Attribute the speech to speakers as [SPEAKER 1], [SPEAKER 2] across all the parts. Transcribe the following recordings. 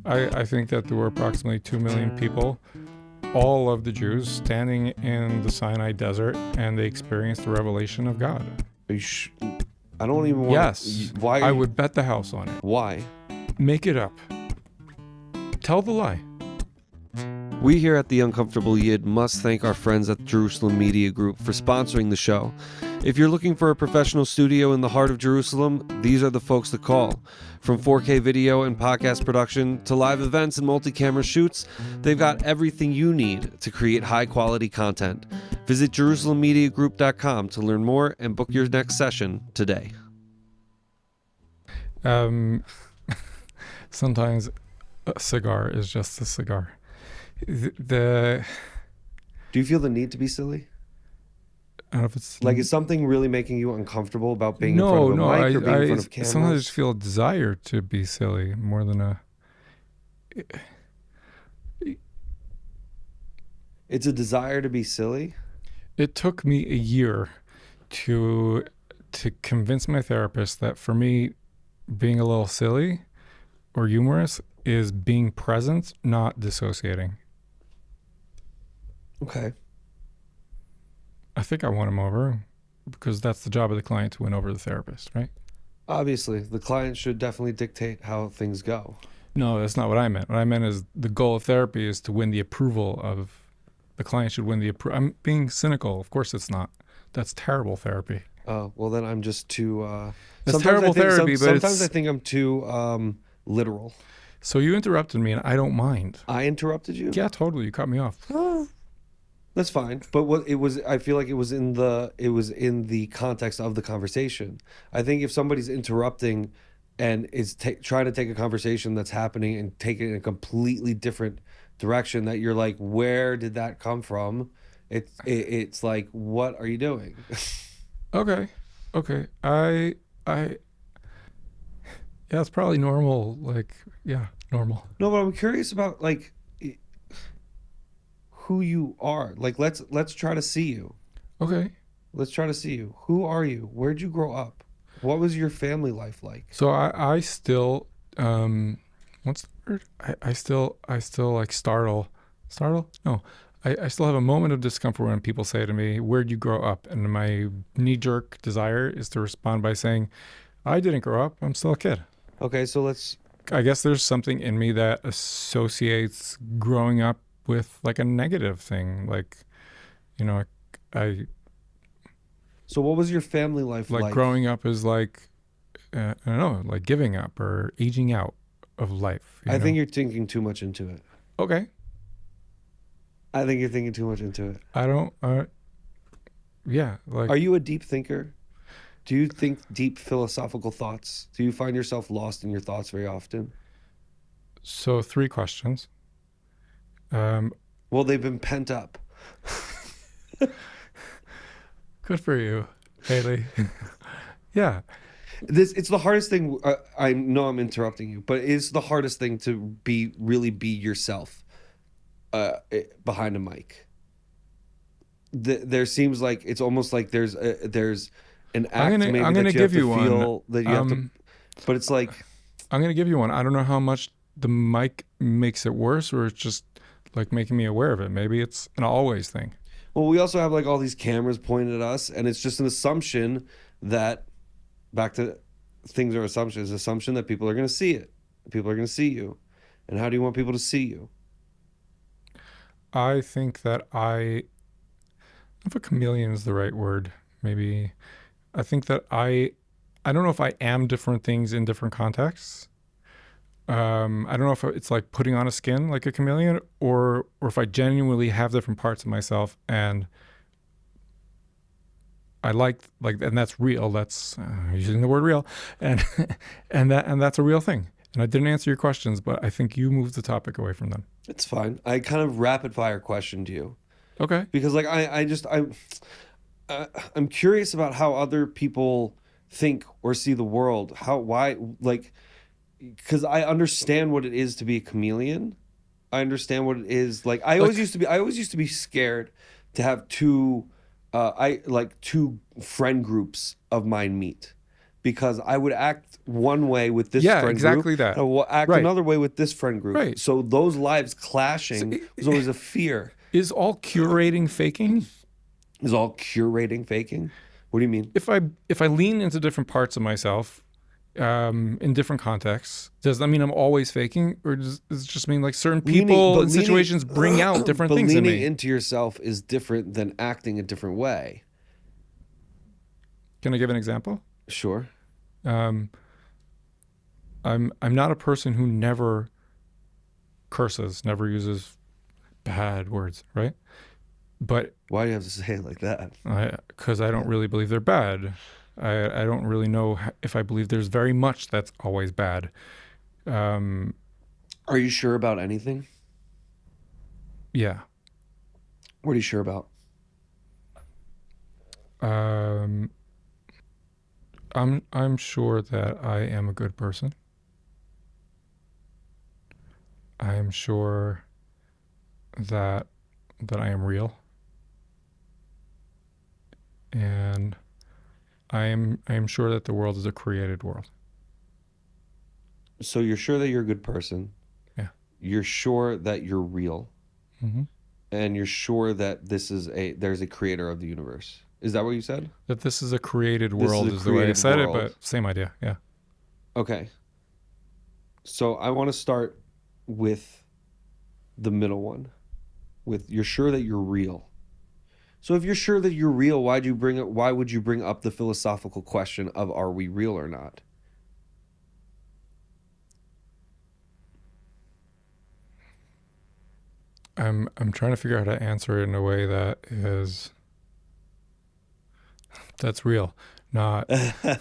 [SPEAKER 1] I think that there were approximately 2 million people, all of the Jews, standing in the Sinai desert, and they experienced the revelation of God.
[SPEAKER 2] Are you I don't even want to.
[SPEAKER 1] Yes,
[SPEAKER 2] Why?
[SPEAKER 1] I would bet the house on it.
[SPEAKER 2] Why?
[SPEAKER 1] Make it up. Tell the lie.
[SPEAKER 2] We here at The Uncomfortable Yid must thank our friends at Jerusalem Media Group for sponsoring the show. If you're looking for a professional studio in the heart of Jerusalem, these are the folks to call. From 4K video and podcast production to live events and multi-camera shoots, they've got everything you need to create high-quality content. Visit JerusalemMediaGroup.com to learn more and book your next session today.
[SPEAKER 1] Sometimes a cigar is just a cigar.
[SPEAKER 2] Do you feel the need to be silly?
[SPEAKER 1] I don't know if it's
[SPEAKER 2] Like, is something really making you uncomfortable about being in front of a mic or being in front of cameras?
[SPEAKER 1] Sometimes I just feel a desire to be silly more than a...
[SPEAKER 2] It's a desire to be silly?
[SPEAKER 1] It took me a year to convince my therapist that for me, being a little silly or humorous is being present, not dissociating.
[SPEAKER 2] Okay.
[SPEAKER 1] I think I won him over because that's the job of the client, to win over the therapist, right?
[SPEAKER 2] Obviously, the client should definitely dictate how things go.
[SPEAKER 1] No, that's not what I meant. What I meant is the goal of therapy is to win the approval of... The client should win the approval. I'm being cynical. Of course it's not. That's terrible therapy.
[SPEAKER 2] Oh, well then I'm just too...
[SPEAKER 1] That's terrible therapy, but
[SPEAKER 2] sometimes I think I'm too literal.
[SPEAKER 1] So you interrupted me and I don't mind.
[SPEAKER 2] I interrupted you?
[SPEAKER 1] Yeah, totally. You cut me off.
[SPEAKER 2] That's fine. But what it was, I feel like it was in the context of the conversation. I think if somebody's interrupting and is trying to take a conversation that's happening and take it in a completely different direction, that you're like, where did that come from? It's like, what are you doing?
[SPEAKER 1] Okay. Yeah, it's probably normal. Like, yeah, normal.
[SPEAKER 2] No, but I'm curious about like who you are. Like, let's try to see you.
[SPEAKER 1] Okay.
[SPEAKER 2] Let's try to see you. Who are you? Where'd you grow up? What was your family life like?
[SPEAKER 1] So I still, what's the word? I still like startle? No. I still have a moment of discomfort when people say to me, where'd you grow up? And my knee-jerk desire is to respond by saying, I didn't grow up. I'm still a kid.
[SPEAKER 2] Okay, so
[SPEAKER 1] I guess there's something in me that associates growing up with like a negative thing. Like, you know,
[SPEAKER 2] So what was your family life like?
[SPEAKER 1] Like growing up is like, I don't know, like giving up or aging out of life.
[SPEAKER 2] I think you're thinking too much into it.
[SPEAKER 1] Okay.
[SPEAKER 2] I think you're thinking too much into it.
[SPEAKER 1] I don't, yeah. Like,
[SPEAKER 2] are you a deep thinker? Do you think deep philosophical thoughts? Do you find yourself lost in your thoughts very often?
[SPEAKER 1] So 3 questions.
[SPEAKER 2] Well, they've been pent up.
[SPEAKER 1] Good for you, Haley. Yeah.
[SPEAKER 2] It's the hardest thing. I know I'm interrupting you, but it's the hardest thing to really be yourself behind a mic. There seems like it's almost like there's an act
[SPEAKER 1] I'm
[SPEAKER 2] maybe
[SPEAKER 1] gonna
[SPEAKER 2] that you
[SPEAKER 1] give
[SPEAKER 2] have to
[SPEAKER 1] you
[SPEAKER 2] feel
[SPEAKER 1] one.
[SPEAKER 2] that you have to, but it's like,
[SPEAKER 1] I'm going to give you one. I don't know how much the mic makes it worse or it's just like making me aware of it. Maybe it's an always thing.
[SPEAKER 2] well, we also have like all these cameras pointed at us, and it's just an assumption that, back to things are assumptions, assumption that people are going to see it. People are going to see you. And how do you want people to see you?
[SPEAKER 1] I think that if a chameleon is the right word, maybe I think that I don't know if I am different things in different contexts. I don't know if it's like putting on a skin like a chameleon or if I genuinely have different parts of myself and I like, and that's real. That's using the word real, and and that's a real thing. And I didn't answer your questions, but I think you moved the topic away from them.
[SPEAKER 2] It's fine. I kind of rapid fire questioned you.
[SPEAKER 1] Okay.
[SPEAKER 2] Because like I'm curious about how other people think or see the world. Because I understand what it is to be a chameleon. I understand what it is. Like I always used to be scared to have two friend groups of mine meet, because I would act one way with this
[SPEAKER 1] Yeah,
[SPEAKER 2] friend group,
[SPEAKER 1] exactly that.
[SPEAKER 2] and I will act
[SPEAKER 1] Right.
[SPEAKER 2] another way with this friend group.
[SPEAKER 1] Right.
[SPEAKER 2] So those lives
[SPEAKER 1] So
[SPEAKER 2] clashing was always a fear.
[SPEAKER 1] is all curating faking?
[SPEAKER 2] Is all curating faking? What do you mean?
[SPEAKER 1] If I lean into different parts of myself in different contexts, does that mean I'm always faking, or does it just mean like certain people and situations bring out different
[SPEAKER 2] But
[SPEAKER 1] things in
[SPEAKER 2] leaning
[SPEAKER 1] me?
[SPEAKER 2] into yourself is different than acting a different way.
[SPEAKER 1] Can I give an example?
[SPEAKER 2] Sure.
[SPEAKER 1] Um, I'm not a person who never curses, never uses bad words, right? But
[SPEAKER 2] Why do you have to say it like that?
[SPEAKER 1] because I don't really believe they're bad. I don't really know if I believe there's very much that's always bad. Um,
[SPEAKER 2] Are you sure about anything?
[SPEAKER 1] yeah.
[SPEAKER 2] What are you sure about?
[SPEAKER 1] Um, I'm sure that I am a good person. I am sure that I am real, and I am sure that the world is a created world.
[SPEAKER 2] So you're sure that you're a good person.
[SPEAKER 1] Yeah.
[SPEAKER 2] You're sure that you're real.
[SPEAKER 1] Hmm.
[SPEAKER 2] And you're sure that there's a creator of the universe. Is that what you said?
[SPEAKER 1] That this is a created
[SPEAKER 2] This is
[SPEAKER 1] world
[SPEAKER 2] a
[SPEAKER 1] is the way I
[SPEAKER 2] created
[SPEAKER 1] said it,
[SPEAKER 2] world.
[SPEAKER 1] but same idea. Yeah.
[SPEAKER 2] Okay. So I want to start with the middle one. With you're sure that you're real. So if you're sure that you're real, why would you bring up the philosophical question of are we real or not?
[SPEAKER 1] I'm trying to figure out how to answer it in a way that's real, not
[SPEAKER 2] But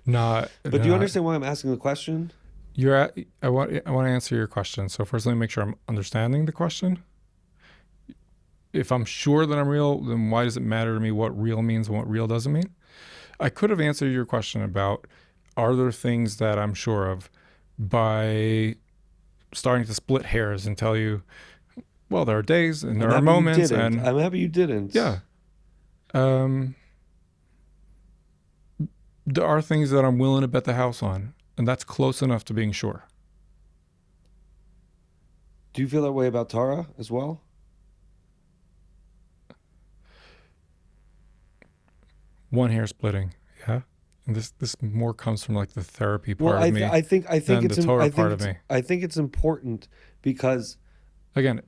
[SPEAKER 2] do you
[SPEAKER 1] not.
[SPEAKER 2] understand why I'm asking the question?
[SPEAKER 1] You're at, I want to answer your question. So first, let me make sure I'm understanding the question. If I'm sure that I'm real, then why does it matter to me what real means and what real doesn't mean? I could have answered your question about are there things that I'm sure of by starting to split hairs and tell you, well, there are days and
[SPEAKER 2] I'm
[SPEAKER 1] there are
[SPEAKER 2] happy you
[SPEAKER 1] moments,
[SPEAKER 2] didn't.
[SPEAKER 1] and
[SPEAKER 2] I'm happy you didn't.
[SPEAKER 1] yeah, um, there are things that I'm willing to bet the house on, and that's close enough to being sure.
[SPEAKER 2] Do you feel that way about Tara as well?
[SPEAKER 1] One hair splitting, yeah. And this more comes from like the therapy
[SPEAKER 2] Well,
[SPEAKER 1] part of me
[SPEAKER 2] I think
[SPEAKER 1] than the Torah part of me.
[SPEAKER 2] I think it's important because
[SPEAKER 1] Again,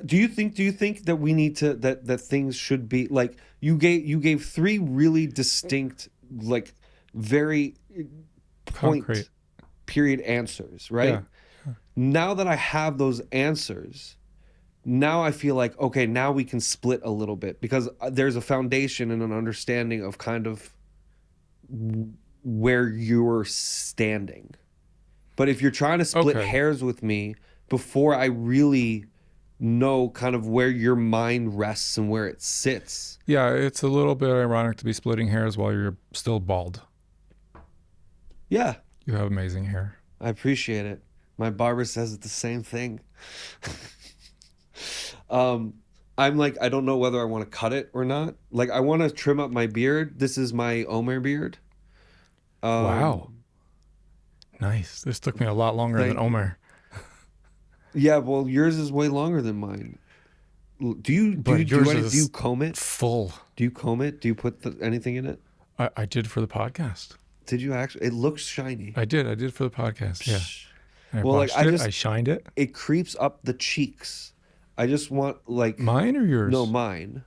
[SPEAKER 2] do you think that we need to that things should be like you gave three really distinct like very point
[SPEAKER 1] concrete.
[SPEAKER 2] period answers, right?
[SPEAKER 1] Yeah.
[SPEAKER 2] Now that I have those answers, now I feel like okay, now we can split a little bit because there's a foundation and an understanding of kind of where you're standing. But if you're trying to split
[SPEAKER 1] Okay.
[SPEAKER 2] hairs with me before I really know kind of where your mind rests and where it sits.
[SPEAKER 1] Yeah, it's a little bit ironic to be splitting hairs while you're still bald.
[SPEAKER 2] Yeah,
[SPEAKER 1] You have amazing hair.
[SPEAKER 2] I appreciate it. My barber says it's the same thing. um, I'm like, I don't know whether I want to cut it or not. Like, I want to trim up my beard. This is my Omer beard.
[SPEAKER 1] Wow.
[SPEAKER 2] Um,
[SPEAKER 1] Nice. This took me a lot longer than
[SPEAKER 2] thank you.
[SPEAKER 1] Omer.
[SPEAKER 2] Yeah, well, yours is way longer than mine.
[SPEAKER 1] But yours
[SPEAKER 2] Do you
[SPEAKER 1] is
[SPEAKER 2] comb it?
[SPEAKER 1] full.
[SPEAKER 2] Do you comb it? Do you put anything in it?
[SPEAKER 1] I did for the podcast.
[SPEAKER 2] Did you actually? It looks shiny.
[SPEAKER 1] I did for the podcast. Yeah.
[SPEAKER 2] Psh.
[SPEAKER 1] I
[SPEAKER 2] Well, like
[SPEAKER 1] washed it. I shined it.
[SPEAKER 2] it creeps up the cheeks. I just want like
[SPEAKER 1] Mine or yours?
[SPEAKER 2] no mine.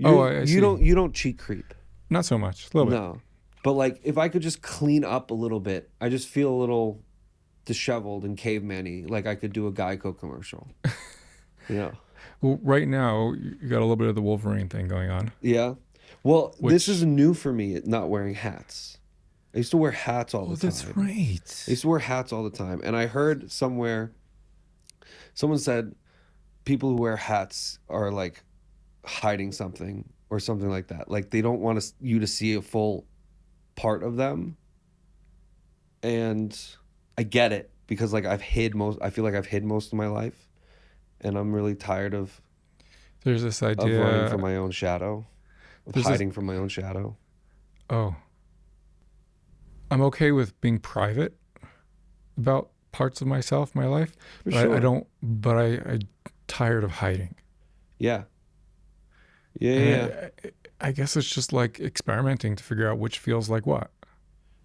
[SPEAKER 1] Oh, I see.
[SPEAKER 2] You don't cheek creep.
[SPEAKER 1] Not so much. A little bit.
[SPEAKER 2] No. But like if I could just clean up a little bit, I just feel a little disheveled and caveman-y, like I could do a Geico commercial. You know.
[SPEAKER 1] Well, right now you got a little bit of the Wolverine thing going on.
[SPEAKER 2] Yeah. Well, this
[SPEAKER 1] Which
[SPEAKER 2] is new for me, not wearing hats. I used to wear hats all the time.
[SPEAKER 1] that's right.
[SPEAKER 2] I used to wear hats all the time. And I heard somewhere, someone said people who wear hats are like hiding something or something like that. Like they don't want you to see a full part of them. And I get it because like I feel like I've hid most of my life. And I'm really tired of
[SPEAKER 1] There's this idea
[SPEAKER 2] running from my own shadow, of
[SPEAKER 1] There's this-
[SPEAKER 2] hiding from my own shadow.
[SPEAKER 1] Oh. I'm okay with being private about parts of myself, my life,
[SPEAKER 2] For
[SPEAKER 1] but I
[SPEAKER 2] sure.
[SPEAKER 1] don't. But I tired of hiding,
[SPEAKER 2] Yeah. Yeah, yeah,
[SPEAKER 1] and
[SPEAKER 2] yeah.
[SPEAKER 1] I guess it's just like experimenting to figure out which feels like what.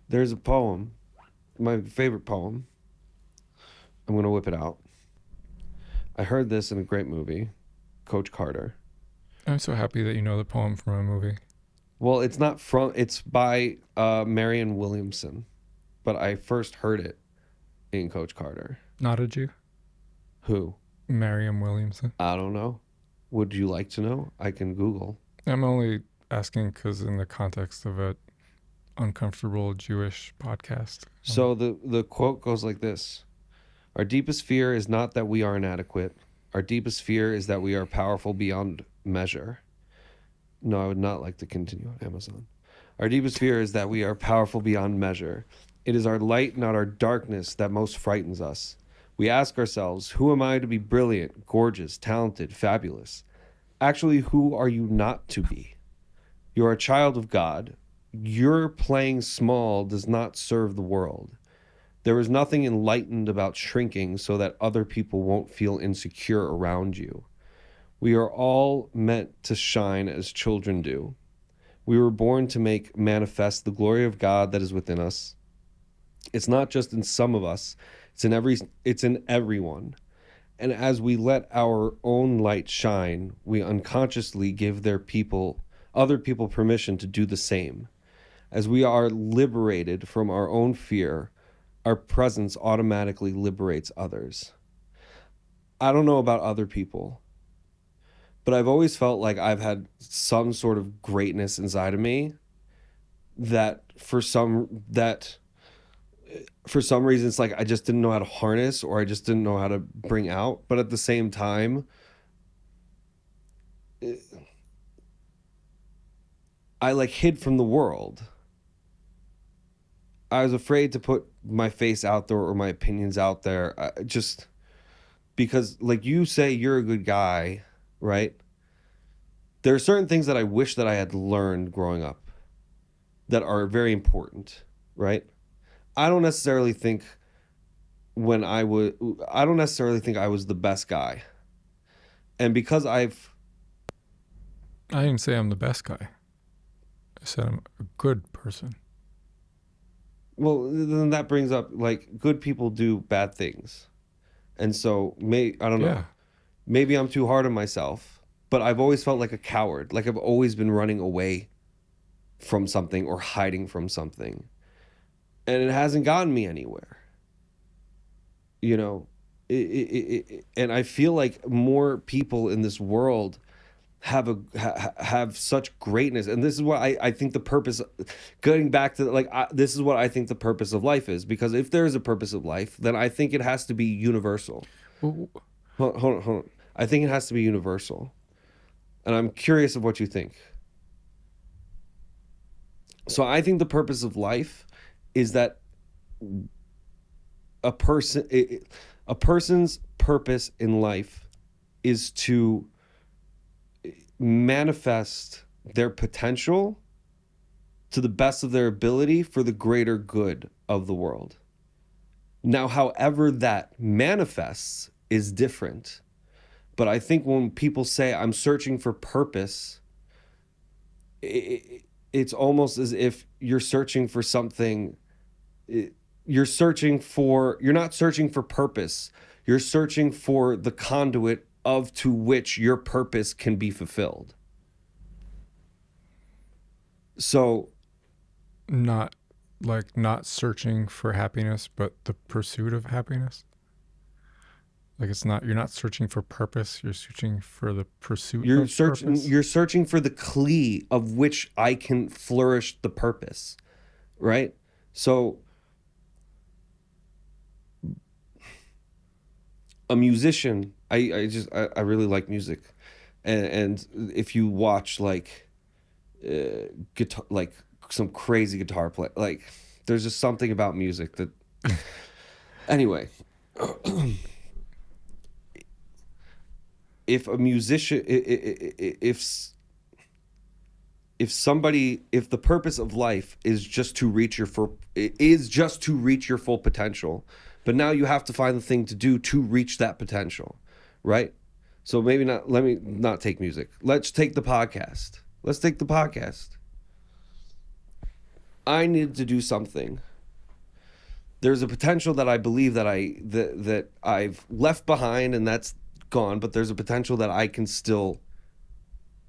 [SPEAKER 2] There's a poem, my favorite poem. I'm going to whip it out. I heard this in a great movie, Coach Carter.
[SPEAKER 1] I'm so happy that you know the poem from a movie.
[SPEAKER 2] Well, it's by Marion Williamson, but I first heard it in Coach Carter.
[SPEAKER 1] Not a Jew,
[SPEAKER 2] Who?
[SPEAKER 1] Mariam Williamson.
[SPEAKER 2] I don't know. Would you like to know? I can Google.
[SPEAKER 1] I'm only asking because in the context of a uncomfortable Jewish podcast.
[SPEAKER 2] So the quote goes like this. Our deepest fear is not that we are inadequate. Our deepest fear is that we are powerful beyond measure. No, I would not like to continue on Amazon. Our deepest fear is that we are powerful beyond measure. It is our light, not our darkness, that most frightens us. We ask ourselves, who am I to be brilliant, gorgeous, talented, fabulous? Actually, who are you not to be? You are a child of God. Your playing small does not serve the world. There is nothing enlightened about shrinking so that other people won't feel insecure around you. We are all meant to shine as children do. We were born to make manifest the glory of God that is within us. It's not just in some of us, it's in everyone. And as we let our own light shine, we unconsciously give other people permission to do the same. As we are liberated from our own fear, our presence automatically liberates others. I don't know about other people, but I've always felt like I've had some sort of greatness inside of me that for some reason it's like I just didn't know how to harness or I just didn't know how to bring out. But at the same time, I like hid from the world. I was afraid to put my face out there or my opinions out there. Just because, like you say, you're a good guy, right? There are certain things that I wish that I had learned growing up that are very important, right? I don't necessarily think I don't necessarily think I was the best guy. And because
[SPEAKER 1] I didn't say I'm the best guy. I said I'm a good person.
[SPEAKER 2] well, then that brings up like good people do bad things. And so I don't
[SPEAKER 1] Yeah.
[SPEAKER 2] know. Maybe I'm too hard on myself, but I've always felt like a coward. Like I've always been running away from something or hiding from something. And it hasn't gotten me anywhere. You know, and I feel like more people in this world have such greatness, and this is what I think the purpose, going back to like this is what I think the purpose of life is, because if there is a purpose of life, then I think it has to be universal.
[SPEAKER 1] Well,
[SPEAKER 2] Hold on. I think it has to be universal, and I'm curious of what you think. So I think the purpose of life is that a person a person's purpose in life is to manifest their potential to the best of their ability for the greater good of the world. Now, however that manifests is different. But I think when people say, I'm searching for purpose, it's almost as if you're searching for something. You're not searching for purpose. You're searching for the conduit of to which your purpose can be fulfilled. So
[SPEAKER 1] not not searching for happiness, but the pursuit of happiness. Like it's not, you're not searching for purpose, you're searching for the pursuit of purpose.
[SPEAKER 2] you're searching for the key of which I can flourish the purpose, right? So a musician, I really like music, and if you watch like guitar, like some crazy guitar play, like there's just something about music that anyway. If a musician if if the purpose of life is just to reach your full potential, but now you have to find the thing to do to reach that potential, right? So maybe not. Let me not take music. Let's take the podcast. Let's take the podcast. I needed to do something. There's a potential that I believe that I've left behind, and that's gone. But there's a potential that I can still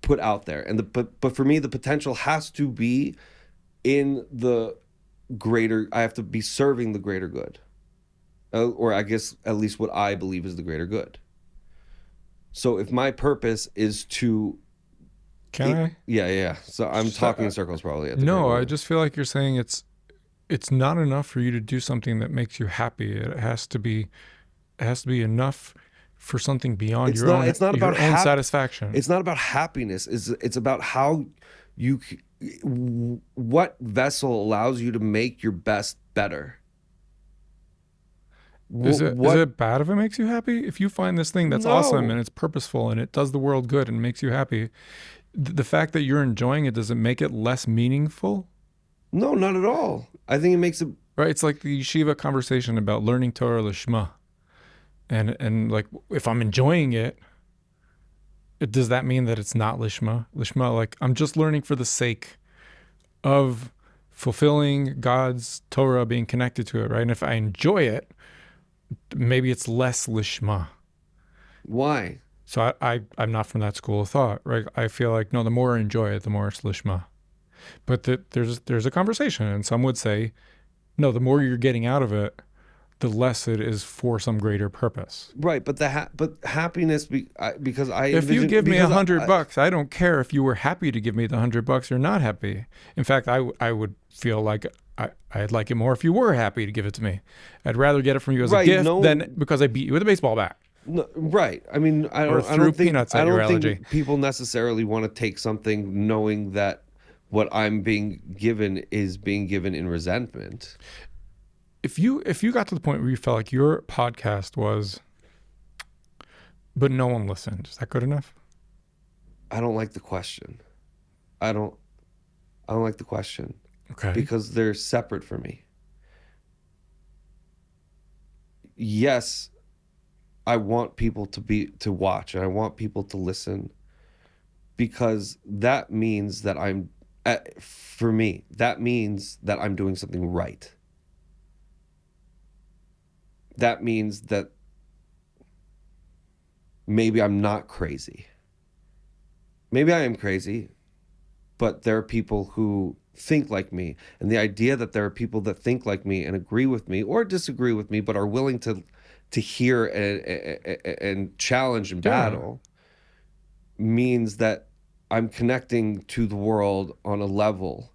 [SPEAKER 2] put out there, and but for me, the potential has to be in the greater. I have to be serving the greater good, or I guess at least what I believe is the greater good. So if my purpose is to,
[SPEAKER 1] Can I?
[SPEAKER 2] yeah, yeah. So I'm
[SPEAKER 1] Just,
[SPEAKER 2] talking in circles probably at the current
[SPEAKER 1] no, I
[SPEAKER 2] moment.
[SPEAKER 1] just feel like you're saying it's not enough for you to do something that makes you happy. It has to be enough for something beyond
[SPEAKER 2] It's not. It's not about
[SPEAKER 1] your own satisfaction.
[SPEAKER 2] It's not about happiness. It's about how you, what vessel allows you to make your best better.
[SPEAKER 1] Is
[SPEAKER 2] What?
[SPEAKER 1] it bad if it makes you happy? If you find this thing that's awesome and
[SPEAKER 2] No,
[SPEAKER 1] it's purposeful and it does the world good and makes you happy, the fact that you're enjoying it, does it make it less meaningful?
[SPEAKER 2] no, not at all. I think it makes it
[SPEAKER 1] Right? It's like the yeshiva conversation about learning Torah lishma, and like if I'm enjoying it, does that mean that it's not lishma? Lishma, like I'm just learning for the sake of fulfilling God's Torah, being connected to it, right? And if I enjoy it, maybe it's less lishma.
[SPEAKER 2] why.
[SPEAKER 1] So I'm not from that school of thought, right? I feel like no, the more I enjoy it, the more it's lishma. But there's a conversation, and some would say no, the more you're getting out of it, the less it is for some greater purpose.
[SPEAKER 2] Right, but but happiness because I
[SPEAKER 1] If you
[SPEAKER 2] envision
[SPEAKER 1] give me a
[SPEAKER 2] because
[SPEAKER 1] hundred bucks, I don't care if you were happy to give me the $100 or not happy. In fact, I would feel like I'd like it more if you were happy to give it to me. I'd rather get it from you as a
[SPEAKER 2] right,
[SPEAKER 1] gift
[SPEAKER 2] no,
[SPEAKER 1] than because I beat you with a baseball bat
[SPEAKER 2] no, right. I mean,
[SPEAKER 1] or threw peanuts
[SPEAKER 2] I
[SPEAKER 1] at your
[SPEAKER 2] don't
[SPEAKER 1] allergy.
[SPEAKER 2] think people necessarily want to take something knowing that what I'm being given is being given in resentment.
[SPEAKER 1] If you got to the point where you felt like your podcast was, but no one listened, is that good enough?
[SPEAKER 2] I don't like the question. I don't I don't like the question
[SPEAKER 1] Okay.
[SPEAKER 2] because they're separate for me. Yes, I want people to watch and I want people to listen because that means that for me, that means that I'm doing something right. That means that maybe I'm not crazy. Maybe I am crazy, but there are people who think like me. And the idea that there are people that think like me and agree with me or disagree with me, but are willing to hear and challenge and
[SPEAKER 1] Yeah.
[SPEAKER 2] battle means that I'm connecting to the world on a level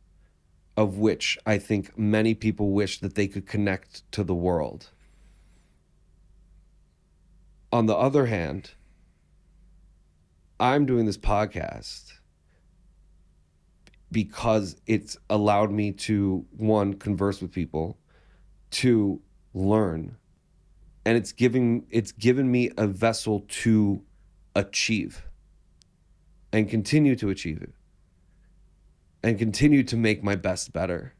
[SPEAKER 2] of which I think many people wish that they could connect to the world. On the other hand, I'm doing this podcast because it's allowed me to, one, converse with people, two, learn, and it's given me a vessel to achieve and continue to achieve it and continue to make my best better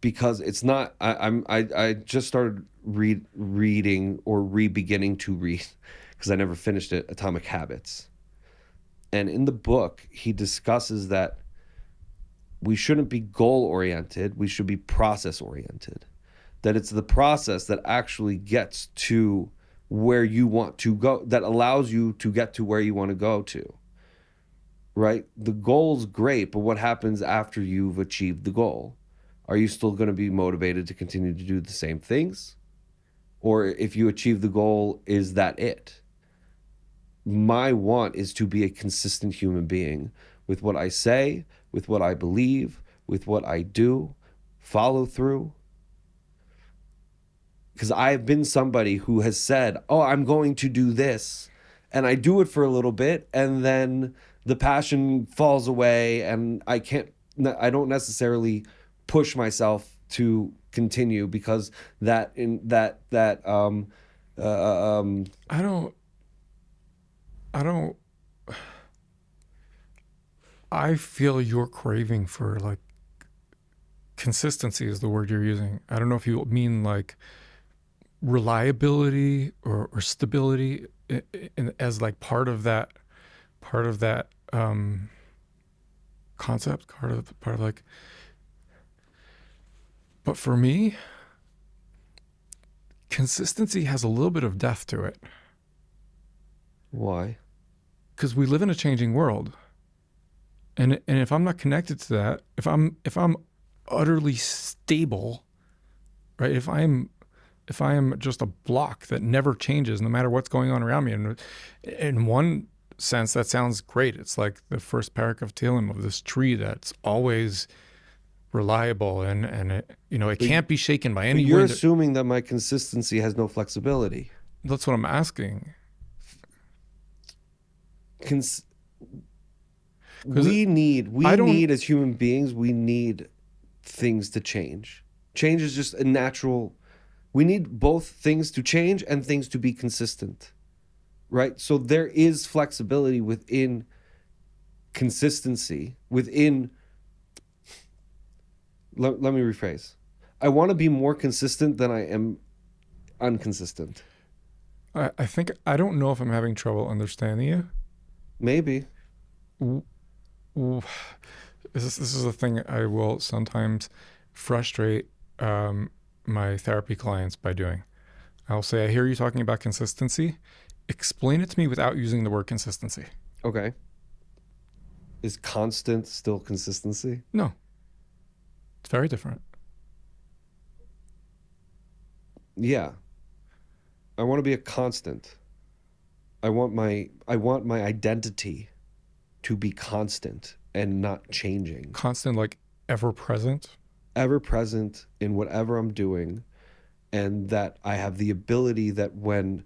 [SPEAKER 2] because it's not I just started reading or re-beginning to read because I never finished it, Atomic Habits. And in the book he discusses that we shouldn't be goal oriented, we should be process oriented. That it's the process that actually gets to where you want to go, that allows you to get to where you want to go to. Right? The goal's great, but what happens after you've achieved the goal? Are you still going to be motivated to continue to do the same things? Or if you achieve the goal, is that it? My want is to be a consistent human being with what I say, with what I believe, with what I do, follow through. Because I've been somebody who has said, oh, I'm going to do this. And I do it for a little bit. And then the passion falls away. And I don't necessarily push myself to continue because that, in that,
[SPEAKER 1] I don't I don't I feel your craving for like consistency is the word you're using. I don't know if you mean like reliability or stability as like part of that concept, part of like. But for me, consistency has a little bit of death to it
[SPEAKER 2] Why?
[SPEAKER 1] because we live in a changing world, and if I'm not connected to that, if I'm utterly stable, right? If I am just a block that never changes no matter what's going on around me, and in one sense that sounds great. It's like the first parak of Tehillim of this tree that's always reliable and it
[SPEAKER 2] But
[SPEAKER 1] can't be shaken by
[SPEAKER 2] but
[SPEAKER 1] any
[SPEAKER 2] you're
[SPEAKER 1] wind.
[SPEAKER 2] assuming that my consistency has no flexibility.
[SPEAKER 1] That's what I'm asking.
[SPEAKER 2] Cons-
[SPEAKER 1] Because
[SPEAKER 2] we need
[SPEAKER 1] I
[SPEAKER 2] we
[SPEAKER 1] don't.
[SPEAKER 2] need as human beings, we need things to change. Change is just a natural. We need both things to change and things to be consistent, right? So there is flexibility within consistency, within. Let me rephrase. I want to be more consistent than I am unconsistent.
[SPEAKER 1] I think I don't know if I'm having trouble understanding you.
[SPEAKER 2] Maybe.
[SPEAKER 1] W- w- This is a thing I will sometimes frustrate my therapy clients by doing. I'll say, I hear you talking about consistency. Explain it to me without using the word consistency.
[SPEAKER 2] Okay. Is constant still consistency?
[SPEAKER 1] No, it's very different.
[SPEAKER 2] Yeah. I want to be a constant. I want my identity to be constant and not changing.
[SPEAKER 1] Constant, like ever present.
[SPEAKER 2] Ever present in whatever I'm doing, and that I have the ability that when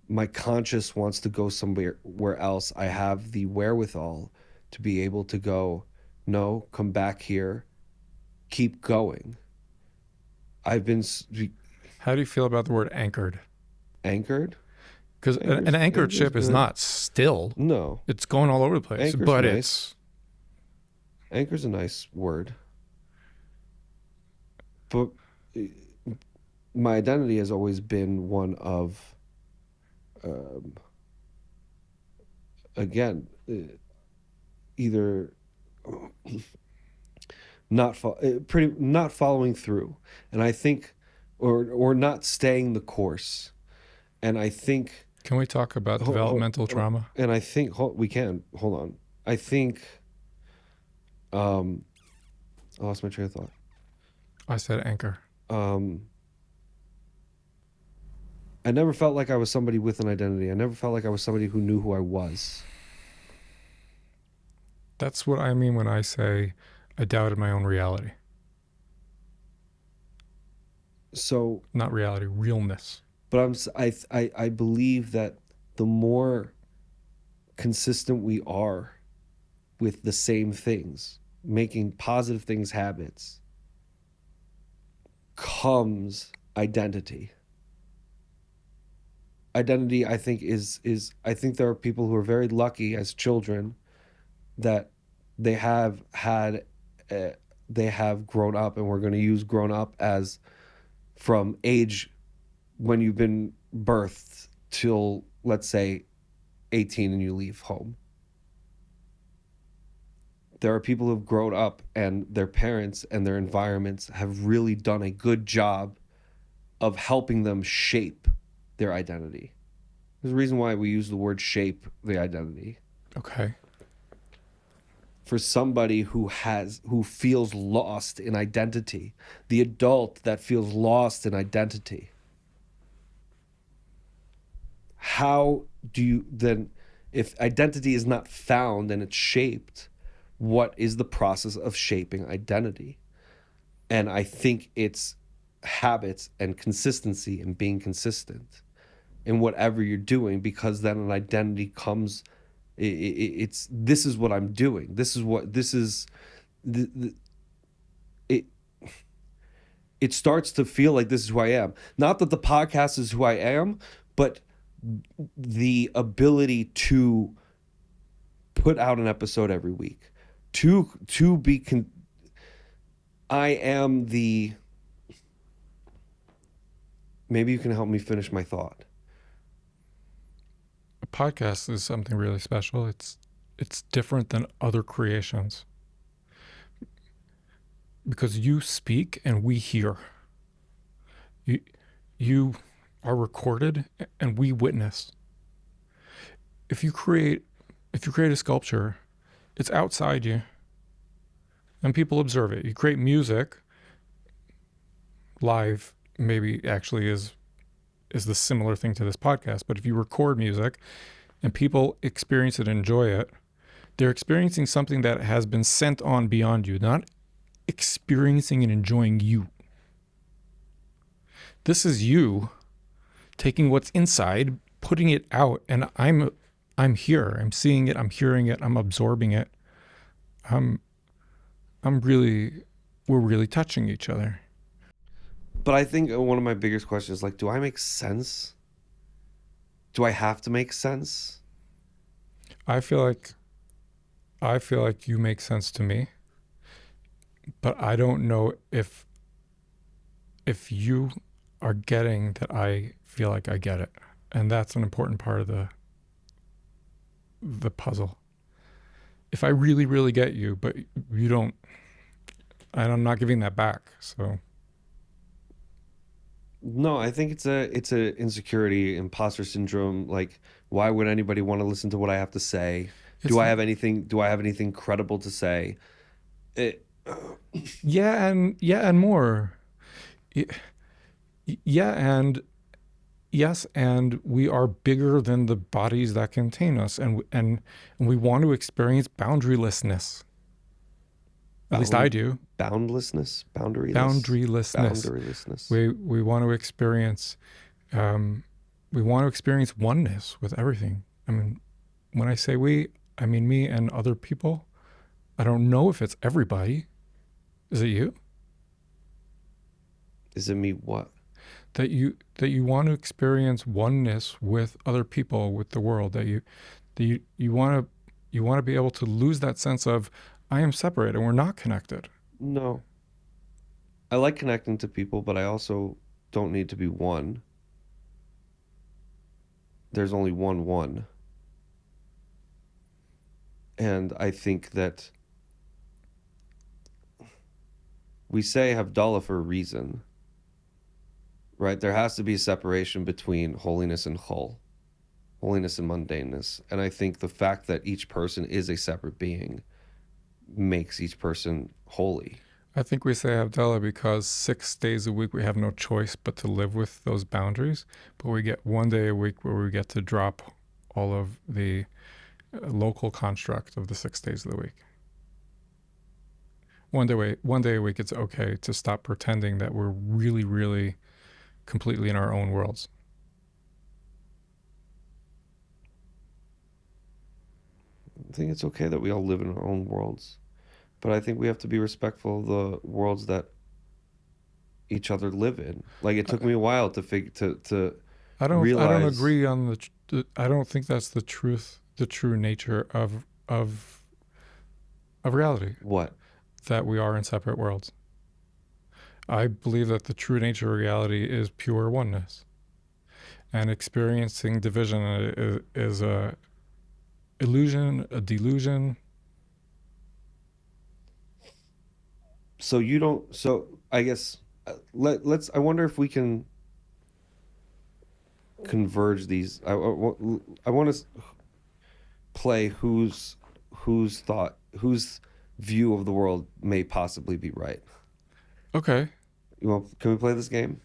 [SPEAKER 2] my conscious wants to go somewhere else, I have the wherewithal to be able to go, no, come back here, keep going. I've been
[SPEAKER 1] How do you feel about the word anchored?
[SPEAKER 2] anchored.
[SPEAKER 1] Because an anchored
[SPEAKER 2] Anchor's
[SPEAKER 1] ship is
[SPEAKER 2] good.
[SPEAKER 1] not still.
[SPEAKER 2] No,
[SPEAKER 1] It's going all over the place,
[SPEAKER 2] anchor's
[SPEAKER 1] but
[SPEAKER 2] nice.
[SPEAKER 1] it's
[SPEAKER 2] Anchor's a nice word, but my identity has always been one of, um, again, either pretty not following through, and I think, or not staying the course, and I think,
[SPEAKER 1] can we talk about developmental trauma?
[SPEAKER 2] and I think we can hold on. I think, um, I lost my train of thought.
[SPEAKER 1] I said anchor.
[SPEAKER 2] Um, I never felt like I was somebody with an identity. I never felt like I was somebody who knew who I was.
[SPEAKER 1] That's what I mean when I say I doubted my own reality.
[SPEAKER 2] So,
[SPEAKER 1] Not reality, realness.
[SPEAKER 2] but I believe that the more consistent we are with the same things, making positive things habits, comes identity. Identity, I think, is I think there are people who are very lucky as children that they have had, uh, they have grown up, and we're going to use grown up as from age when you've been birthed till, let's say, 18 and you leave home. There are people who've grown up and their parents and their environments have really done a good job of helping them shape their identity. There's a reason why we use the word shape the identity.
[SPEAKER 1] Okay.
[SPEAKER 2] For somebody who feels lost in identity, the adult that feels lost in identity, how do you then, if identity is not found and it's shaped, what is the process of shaping identity? And I think it's habits and consistency and being consistent in whatever you're doing, because then an identity comes. It's this is what I'm doing. This is what this is. It it starts to feel like this is who I am. Not that the podcast is who I am, but the ability to put out an episode every week, to be I am the maybe you can help me finish my thought.
[SPEAKER 1] A podcast is something really special. It's different than other creations because you speak and we hear. You you are recorded and we witness. If you create if you create a sculpture, it's outside you and people observe it. You create music live, maybe actually is the similar thing to this podcast, but if you record music and people experience it and enjoy it, they're experiencing something that has been sent on beyond you, not experiencing and enjoying you. This is you taking what's inside, putting it out, and I'm here. I'm seeing it, I'm hearing it, I'm absorbing it. I'm I'm really we're really touching each other.
[SPEAKER 2] But I think one of my biggest questions is like, do I make sense? Do I have to make sense?
[SPEAKER 1] I feel like I feel like you make sense to me, but I don't know if you are getting that I feel like I get it. And that's an important part of the puzzle. If I really, really get you, but you don't, and I'm not giving that back. So
[SPEAKER 2] No, I think it's a insecurity, imposter syndrome. Like, why would anybody want to listen to what I have to say?
[SPEAKER 1] it's,
[SPEAKER 2] Do I have anything credible to say? It,
[SPEAKER 1] yeah, and more. Yeah, and yes, and we are bigger than the bodies that contain us, and we want to experience boundarylessness. At least I
[SPEAKER 2] bound
[SPEAKER 1] do.
[SPEAKER 2] boundlessness,
[SPEAKER 1] Boundarylessness.
[SPEAKER 2] boundarylessness.
[SPEAKER 1] We want to experience um, we want to experience oneness with everything. I mean, when I say we, I mean me and other people. I don't know if it's everybody. Is it you?
[SPEAKER 2] Is it me? What?
[SPEAKER 1] That you want to experience oneness with other people, with the world. You want to be able to lose that sense of I am separate and we're not connected.
[SPEAKER 2] No. I like connecting to people, but I also don't need to be one. There's only one. And I think that we say Havdalah for a reason, right? There has to be a separation between holiness and chol, holiness and mundaneness. And I think the fact that each person is a separate being makes each person holy.
[SPEAKER 1] I think we say Havdalah because 6 days a week we have no choice but to live with those boundaries. But we get one day a week where we get to drop all of the local construct of the 6 days of the week. One day a week, it's okay to stop pretending that we're really, really completely in our own worlds.
[SPEAKER 2] I think it's okay that we all live in our own worlds, but I think we have to be respectful of the worlds that each other live in. Like it took me a while to
[SPEAKER 1] I don't
[SPEAKER 2] realize
[SPEAKER 1] agree on I don't think that's the true nature of reality,
[SPEAKER 2] what.
[SPEAKER 1] that we are in separate worlds. I believe that the true nature of reality is pure oneness. And experiencing division is a illusion, a delusion.
[SPEAKER 2] So you don't. So I guess let's. I wonder if we can converge these. I want to play whose thought, whose view of the world may possibly be right.
[SPEAKER 1] Okay.
[SPEAKER 2] Can we play this game?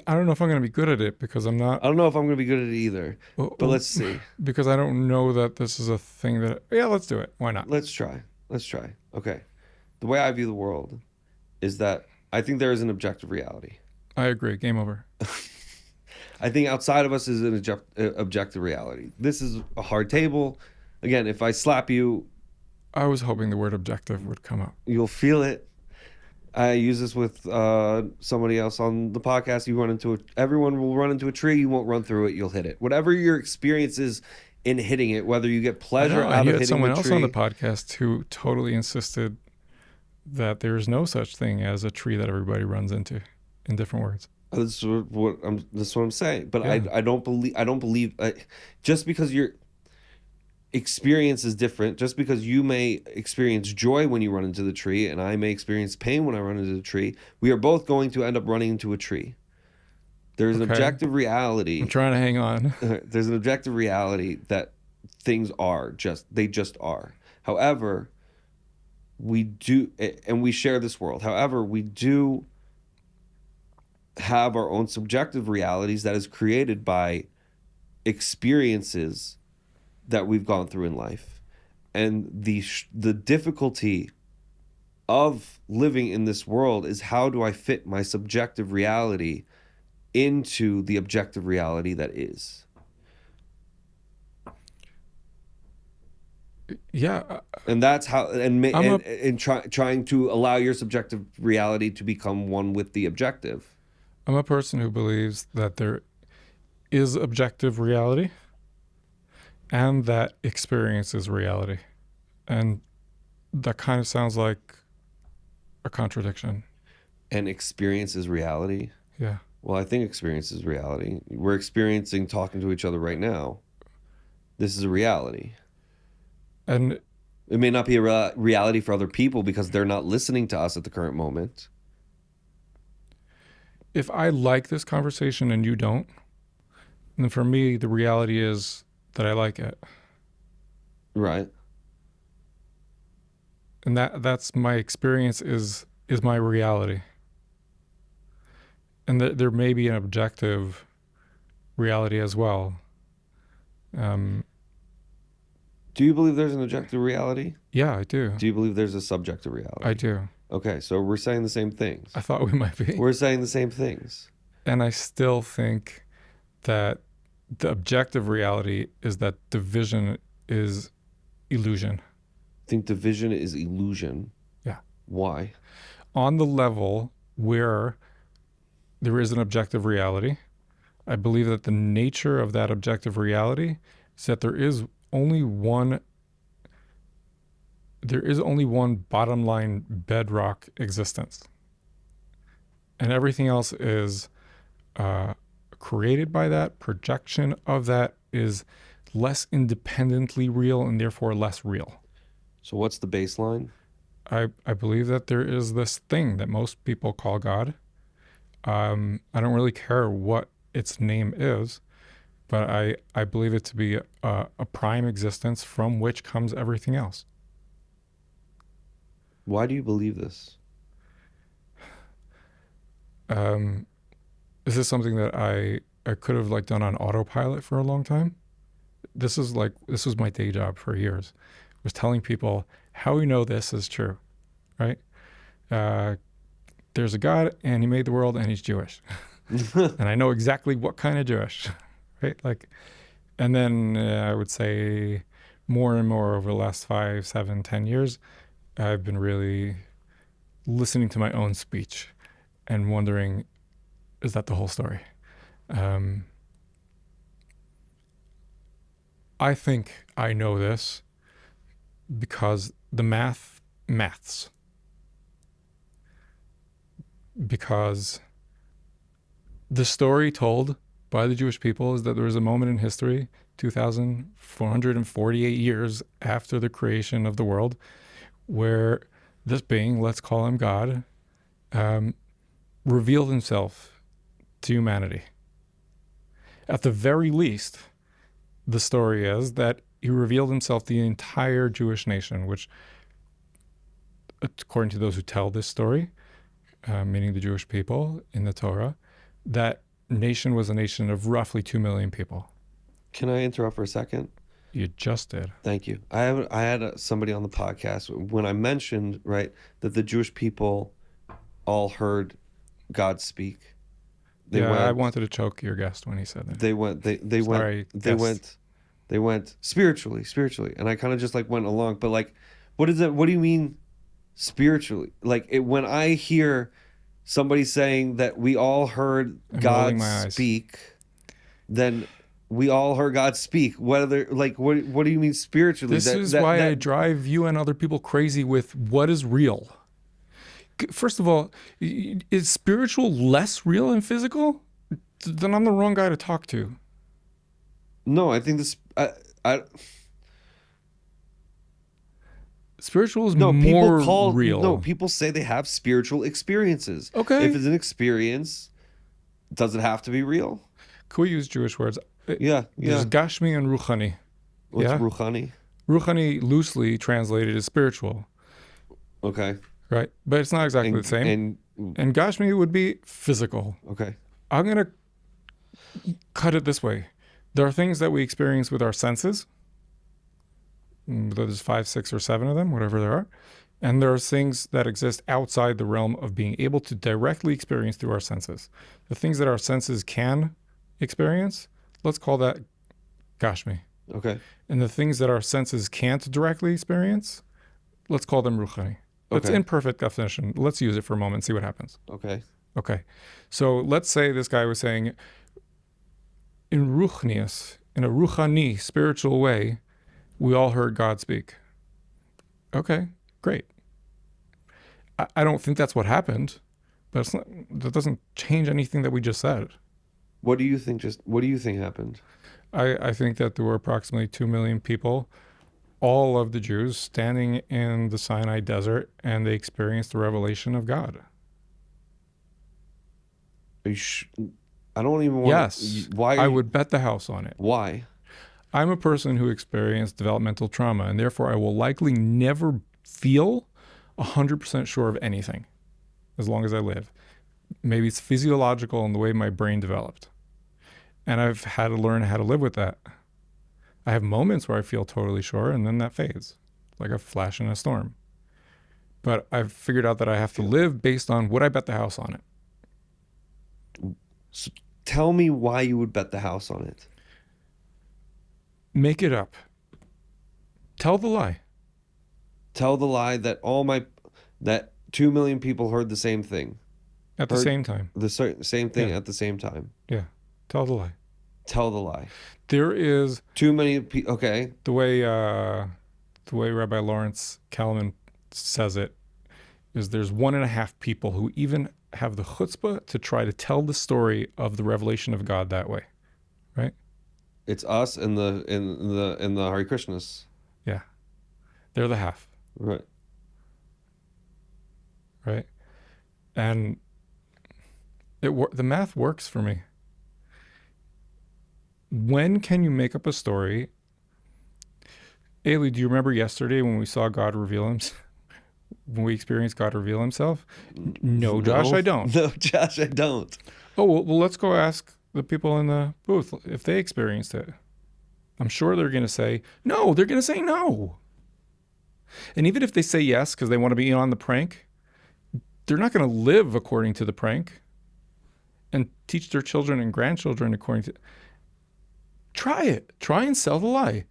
[SPEAKER 1] I don't know if I'm going to be good at it because I'm not.
[SPEAKER 2] I don't know if I'm going to be good at it either,
[SPEAKER 1] Well,
[SPEAKER 2] but let's see.
[SPEAKER 1] because I don't know that this is a thing that. Yeah, let's do it. Why not?
[SPEAKER 2] Let's try. Let's try. Okay. The way I view the world is that I think there is an objective reality.
[SPEAKER 1] I agree. Game over.
[SPEAKER 2] I think outside of us is an objective reality. This is a hard table. Again, if I slap you,
[SPEAKER 1] I was hoping the word objective would come up.
[SPEAKER 2] you'll feel it. I use this with somebody else on the podcast. Everyone will run into a tree. You won't run through it. You'll hit it. Whatever your experience is in hitting it, whether you get
[SPEAKER 1] I
[SPEAKER 2] pleasure
[SPEAKER 1] know. And
[SPEAKER 2] out
[SPEAKER 1] you
[SPEAKER 2] of
[SPEAKER 1] had
[SPEAKER 2] hitting the
[SPEAKER 1] someone else on the
[SPEAKER 2] tree.
[SPEAKER 1] podcast who totally insisted that there's no such thing as a tree that everybody runs into, in different words.
[SPEAKER 2] This is what I'm saying. But
[SPEAKER 1] Yeah.
[SPEAKER 2] I don't believe just because your experience is different, just because you may experience joy when you run into the tree and I may experience pain when I run into the tree, we are both going to end up running into a tree. There's an
[SPEAKER 1] Okay.
[SPEAKER 2] objective
[SPEAKER 1] I'm
[SPEAKER 2] reality.
[SPEAKER 1] trying to hang on.
[SPEAKER 2] There's an objective reality that things are just are. However, we do, and we share this world. However, we do have our own subjective realities that is created by experiences that we've gone through in life, and the difficulty of living in this world is how do I fit my subjective reality into the objective reality that is.
[SPEAKER 1] Yeah.
[SPEAKER 2] And that's how
[SPEAKER 1] I'm a
[SPEAKER 2] trying to allow your subjective reality to become one with the objective.
[SPEAKER 1] I'm a person who believes that there is objective reality and that experience is reality. And that kind of sounds like a contradiction.
[SPEAKER 2] And experience is reality.
[SPEAKER 1] Yeah.
[SPEAKER 2] Well, I think experience is reality. We're experiencing talking to each other right now. This is a reality.
[SPEAKER 1] And
[SPEAKER 2] It may not be a reality for other people because they're not listening to us at the current moment.
[SPEAKER 1] if I like this conversation and you don't, then for me, the reality is that I like it.
[SPEAKER 2] Right.
[SPEAKER 1] And that's my experience is my reality. And there may be an objective reality as well. Um,
[SPEAKER 2] Do you believe there's an objective reality?
[SPEAKER 1] yeah, I do.
[SPEAKER 2] Do you believe there's a subjective
[SPEAKER 1] I
[SPEAKER 2] reality?
[SPEAKER 1] do.
[SPEAKER 2] Okay, so we're saying the same
[SPEAKER 1] I
[SPEAKER 2] things.
[SPEAKER 1] thought we might be.
[SPEAKER 2] We're saying the same things.
[SPEAKER 1] And I still think that the objective reality is that division is illusion.
[SPEAKER 2] I think division is illusion.
[SPEAKER 1] Yeah.
[SPEAKER 2] Why?
[SPEAKER 1] On the level where there is an objective reality, I believe that the nature of that objective reality is that there is only one bottom line bedrock existence. And everything else is created by that, projection of that is less independently real and therefore less real.
[SPEAKER 2] So what's the baseline?
[SPEAKER 1] I believe that there is this thing that most people call God. I don't really care what its name is, but I believe it to be a prime existence from which comes everything else.
[SPEAKER 2] Why do you believe this?
[SPEAKER 1] Um, this is something that I could have like done on autopilot for a long time. This was my day job for years. Was telling people how we know this is true, right? Uh, there's a God and he made the world and he's Jewish. And I know exactly what kind of Jewish, right? Like, and then I would say more and more over the last 5, 7, 10 years, I've been really listening to my own speech and wondering, is that the whole story? Um, I think I know this because the maths, because the story told by the Jewish people is that there was a moment in history, 2,448 years after the creation of the world, where this being, let's call him God, um, revealed himself to humanity. At the very least, the story is that he revealed himself to the entire Jewish nation, which, according to those who tell this story, meaning the Jewish people in the Torah, that nation was a nation of roughly 2 million people.
[SPEAKER 2] Can I interrupt for a second?
[SPEAKER 1] You just did.
[SPEAKER 2] Thank you. I had somebody on the podcast when I mentioned, right, that the Jewish people all heard God speak. They
[SPEAKER 1] Yeah, I
[SPEAKER 2] went
[SPEAKER 1] wanted to choke your guest when he said that.
[SPEAKER 2] they went
[SPEAKER 1] Sorry,
[SPEAKER 2] they
[SPEAKER 1] guest.
[SPEAKER 2] went spiritually, and I kind of just like went along, but like what is it, what do you mean spiritually? Like when I hear somebody saying that we all heard
[SPEAKER 1] I'm rolling
[SPEAKER 2] God
[SPEAKER 1] my eyes.
[SPEAKER 2] speak, then We all heard God speak. Whether like what do you mean spiritually?
[SPEAKER 1] This
[SPEAKER 2] That
[SPEAKER 1] is
[SPEAKER 2] that
[SPEAKER 1] why I
[SPEAKER 2] that
[SPEAKER 1] drive you and other people crazy with what is real. First of all, is spiritual less real than physical? Then I'm the wrong guy to talk to.
[SPEAKER 2] no, I think this I
[SPEAKER 1] Spiritual is
[SPEAKER 2] no, people
[SPEAKER 1] more
[SPEAKER 2] call no,
[SPEAKER 1] real.
[SPEAKER 2] people say they have spiritual experiences. If
[SPEAKER 1] Okay.
[SPEAKER 2] it's an experience, does it have to be real?
[SPEAKER 1] Could we use Jewish words?
[SPEAKER 2] Yeah,
[SPEAKER 1] There's
[SPEAKER 2] yeah.
[SPEAKER 1] Gashmi and Ruchani.
[SPEAKER 2] What's
[SPEAKER 1] Yeah?
[SPEAKER 2] ruchani?
[SPEAKER 1] Ruchani loosely translated is spiritual,
[SPEAKER 2] Okay.
[SPEAKER 1] right? But it's not exactly the same.
[SPEAKER 2] And
[SPEAKER 1] And Gashmi would be physical.
[SPEAKER 2] okay.
[SPEAKER 1] I'm going to cut it this way. There are things that we experience with our senses. There's five, six, or seven of them, whatever there are. And there are things that exist outside the realm of being able to directly experience through our senses. The things that our senses can experience, let's call that Gashmi.
[SPEAKER 2] Okay.
[SPEAKER 1] And the things that our senses can't directly experience, let's call them Ruchani. That's
[SPEAKER 2] Okay.
[SPEAKER 1] imperfect definition. Let's use it for a moment and see what happens.
[SPEAKER 2] Okay.
[SPEAKER 1] Okay. So let's say this guy was saying, in Ruchnius, in a Ruchani spiritual way, we all heard God speak. Okay, great. I don't think that's what happened, but that doesn't change anything that we just said.
[SPEAKER 2] What do you think happened?
[SPEAKER 1] I think that there were approximately 2 million people, all of the Jews, standing in the Sinai desert, and they experienced the revelation of God.
[SPEAKER 2] Are you I don't even want to.
[SPEAKER 1] Yes,
[SPEAKER 2] Why?
[SPEAKER 1] I would bet the house on it.
[SPEAKER 2] Why?
[SPEAKER 1] I'm a person who experienced developmental trauma, and therefore I will likely never feel 100% sure of anything as long as I live. Maybe it's physiological in the way my brain developed. And I've had to learn how to live with that. I have moments where I feel totally sure, and then that fades, like a flash in a storm. But I've figured out that I have to live based on would I bet the house on it.
[SPEAKER 2] So tell me why you would bet the house on it.
[SPEAKER 1] Make it up. Tell the lie.
[SPEAKER 2] Tell the lie that that 2 million people heard the same thing.
[SPEAKER 1] At the same time.
[SPEAKER 2] The same thing
[SPEAKER 1] Yeah.
[SPEAKER 2] at the same time.
[SPEAKER 1] Yeah. Tell the lie.
[SPEAKER 2] Tell the lie.
[SPEAKER 1] There is
[SPEAKER 2] Too many people. Okay.
[SPEAKER 1] the way Rabbi Lawrence Kalman says it is there's 1.5 people who even have the chutzpah to try to tell the story of the revelation of God that way, right?
[SPEAKER 2] It's us and the Hare Krishnas.
[SPEAKER 1] Yeah, they're the half,
[SPEAKER 2] Right.
[SPEAKER 1] right? And the math works for me. When can you make up a story? Ailey, do you remember yesterday when we saw God reveal himself? When we experienced God reveal himself? No, Josh, I don't.
[SPEAKER 2] No, Josh, I don't.
[SPEAKER 1] Oh, well, let's go ask the people in the booth if they experienced it. I'm sure they're going to say, no, they're going to say no. And even if they say yes because they want to be in on the prank, they're not going to live according to the prank and teach their children and grandchildren according to. Try it. Try and sell the lie.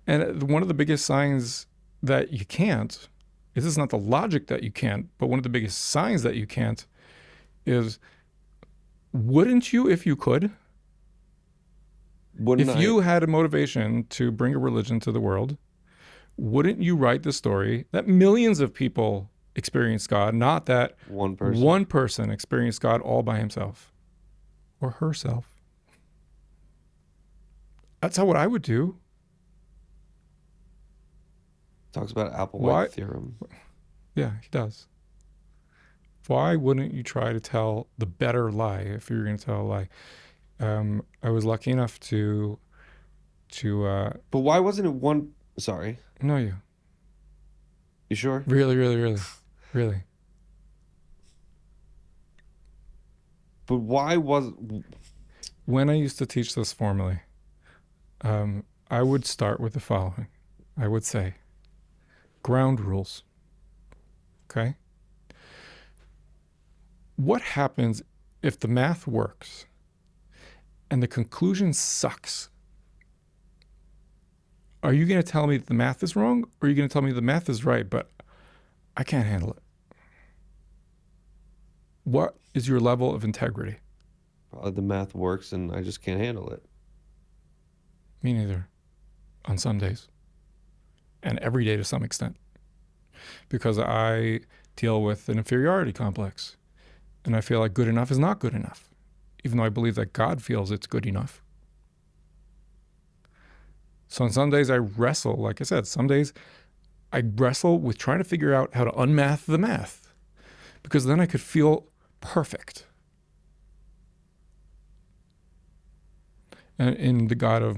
[SPEAKER 1] And one of the biggest signs that you can't, this is not the logic that you can't, but one of the biggest signs that you can't is, wouldn't you if you could?
[SPEAKER 2] Wouldn't
[SPEAKER 1] If
[SPEAKER 2] I?
[SPEAKER 1] you had a motivation to bring a religion to the world, wouldn't you write the story that millions of people experienced God, not that
[SPEAKER 2] One person.
[SPEAKER 1] one person experienced God all by himself or herself? That's how what I would do.
[SPEAKER 2] Talks about
[SPEAKER 1] Why?
[SPEAKER 2] Applewhite theorem.
[SPEAKER 1] Yeah, he does. Why wouldn't you try to tell the better lie if you're going to tell a lie? I was lucky enough to
[SPEAKER 2] But why wasn't it one? Sorry.
[SPEAKER 1] know you.
[SPEAKER 2] You sure?
[SPEAKER 1] Really, really, really, really.
[SPEAKER 2] But why was?
[SPEAKER 1] When I used to teach this formally, I would start with the following. I would say, ground rules. Okay? What happens if the math works and the conclusion sucks? Are you going to tell me that the math is wrong, or are you going to tell me the math is right, but I can't handle it? What is your level of integrity?
[SPEAKER 2] Probably the math works and I just can't handle it.
[SPEAKER 1] Me neither. On some days. And every day to some extent. Because I deal with an inferiority complex. And I feel like good enough is not good enough. Even though I believe that God feels it's good enough. So on some days I wrestle, like I said, some days I wrestle with trying to figure out how to unmath the math. Because then I could feel perfect. And in the God of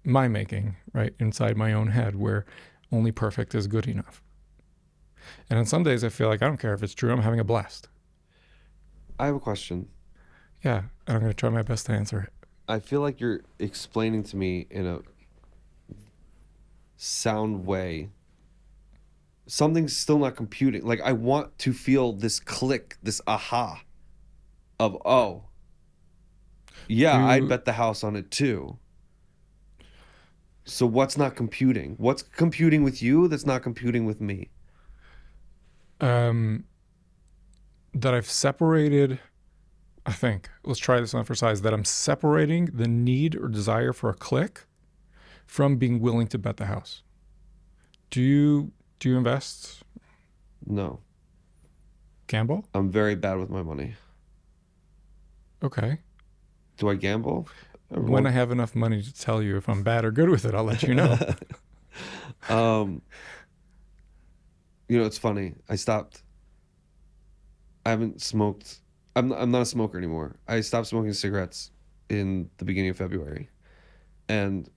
[SPEAKER 1] my making, right, inside my own head, where only perfect is good enough. And on some days I feel like I don't care if it's true, I'm having a blast.
[SPEAKER 2] I have a question.
[SPEAKER 1] Yeah, and I'm going to try my best to answer it.
[SPEAKER 2] I feel like you're explaining to me in a sound way. Something's still not computing. Like, I want to feel this click, this aha of, oh, yeah, I'd bet the house on it too. So what's not computing? What's computing with you that's not computing with me?
[SPEAKER 1] That I've separated, I think, let's try this on for size, that I'm separating the need or desire for a click from being willing to bet the house. Do you invest?
[SPEAKER 2] No.
[SPEAKER 1] Gamble?
[SPEAKER 2] I'm very bad with my money.
[SPEAKER 1] Okay.
[SPEAKER 2] Do I gamble?
[SPEAKER 1] When I have enough money to tell you if I'm bad or good with it, I'll let you know.
[SPEAKER 2] It's funny. I haven't smoked. I'm not a smoker anymore. I stopped smoking cigarettes in the beginning of February. And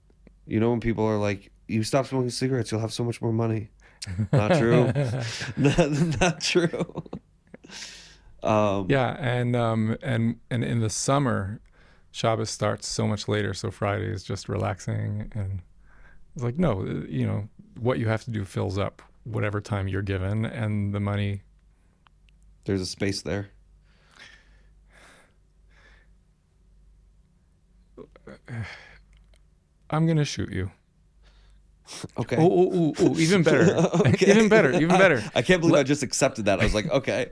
[SPEAKER 2] when people are like, you stop smoking cigarettes, you'll have so much more money. Not true. not true.
[SPEAKER 1] Yeah, and in the summer, Shabbos starts so much later, so Friday is just relaxing, and it's like, no, what you have to do fills up whatever time you're given, and the money.
[SPEAKER 2] There's a space there.
[SPEAKER 1] I'm gonna shoot you.
[SPEAKER 2] Okay.
[SPEAKER 1] Oh, even better.
[SPEAKER 2] Okay.
[SPEAKER 1] Even better.
[SPEAKER 2] I can't believe I just accepted that. I was like, okay.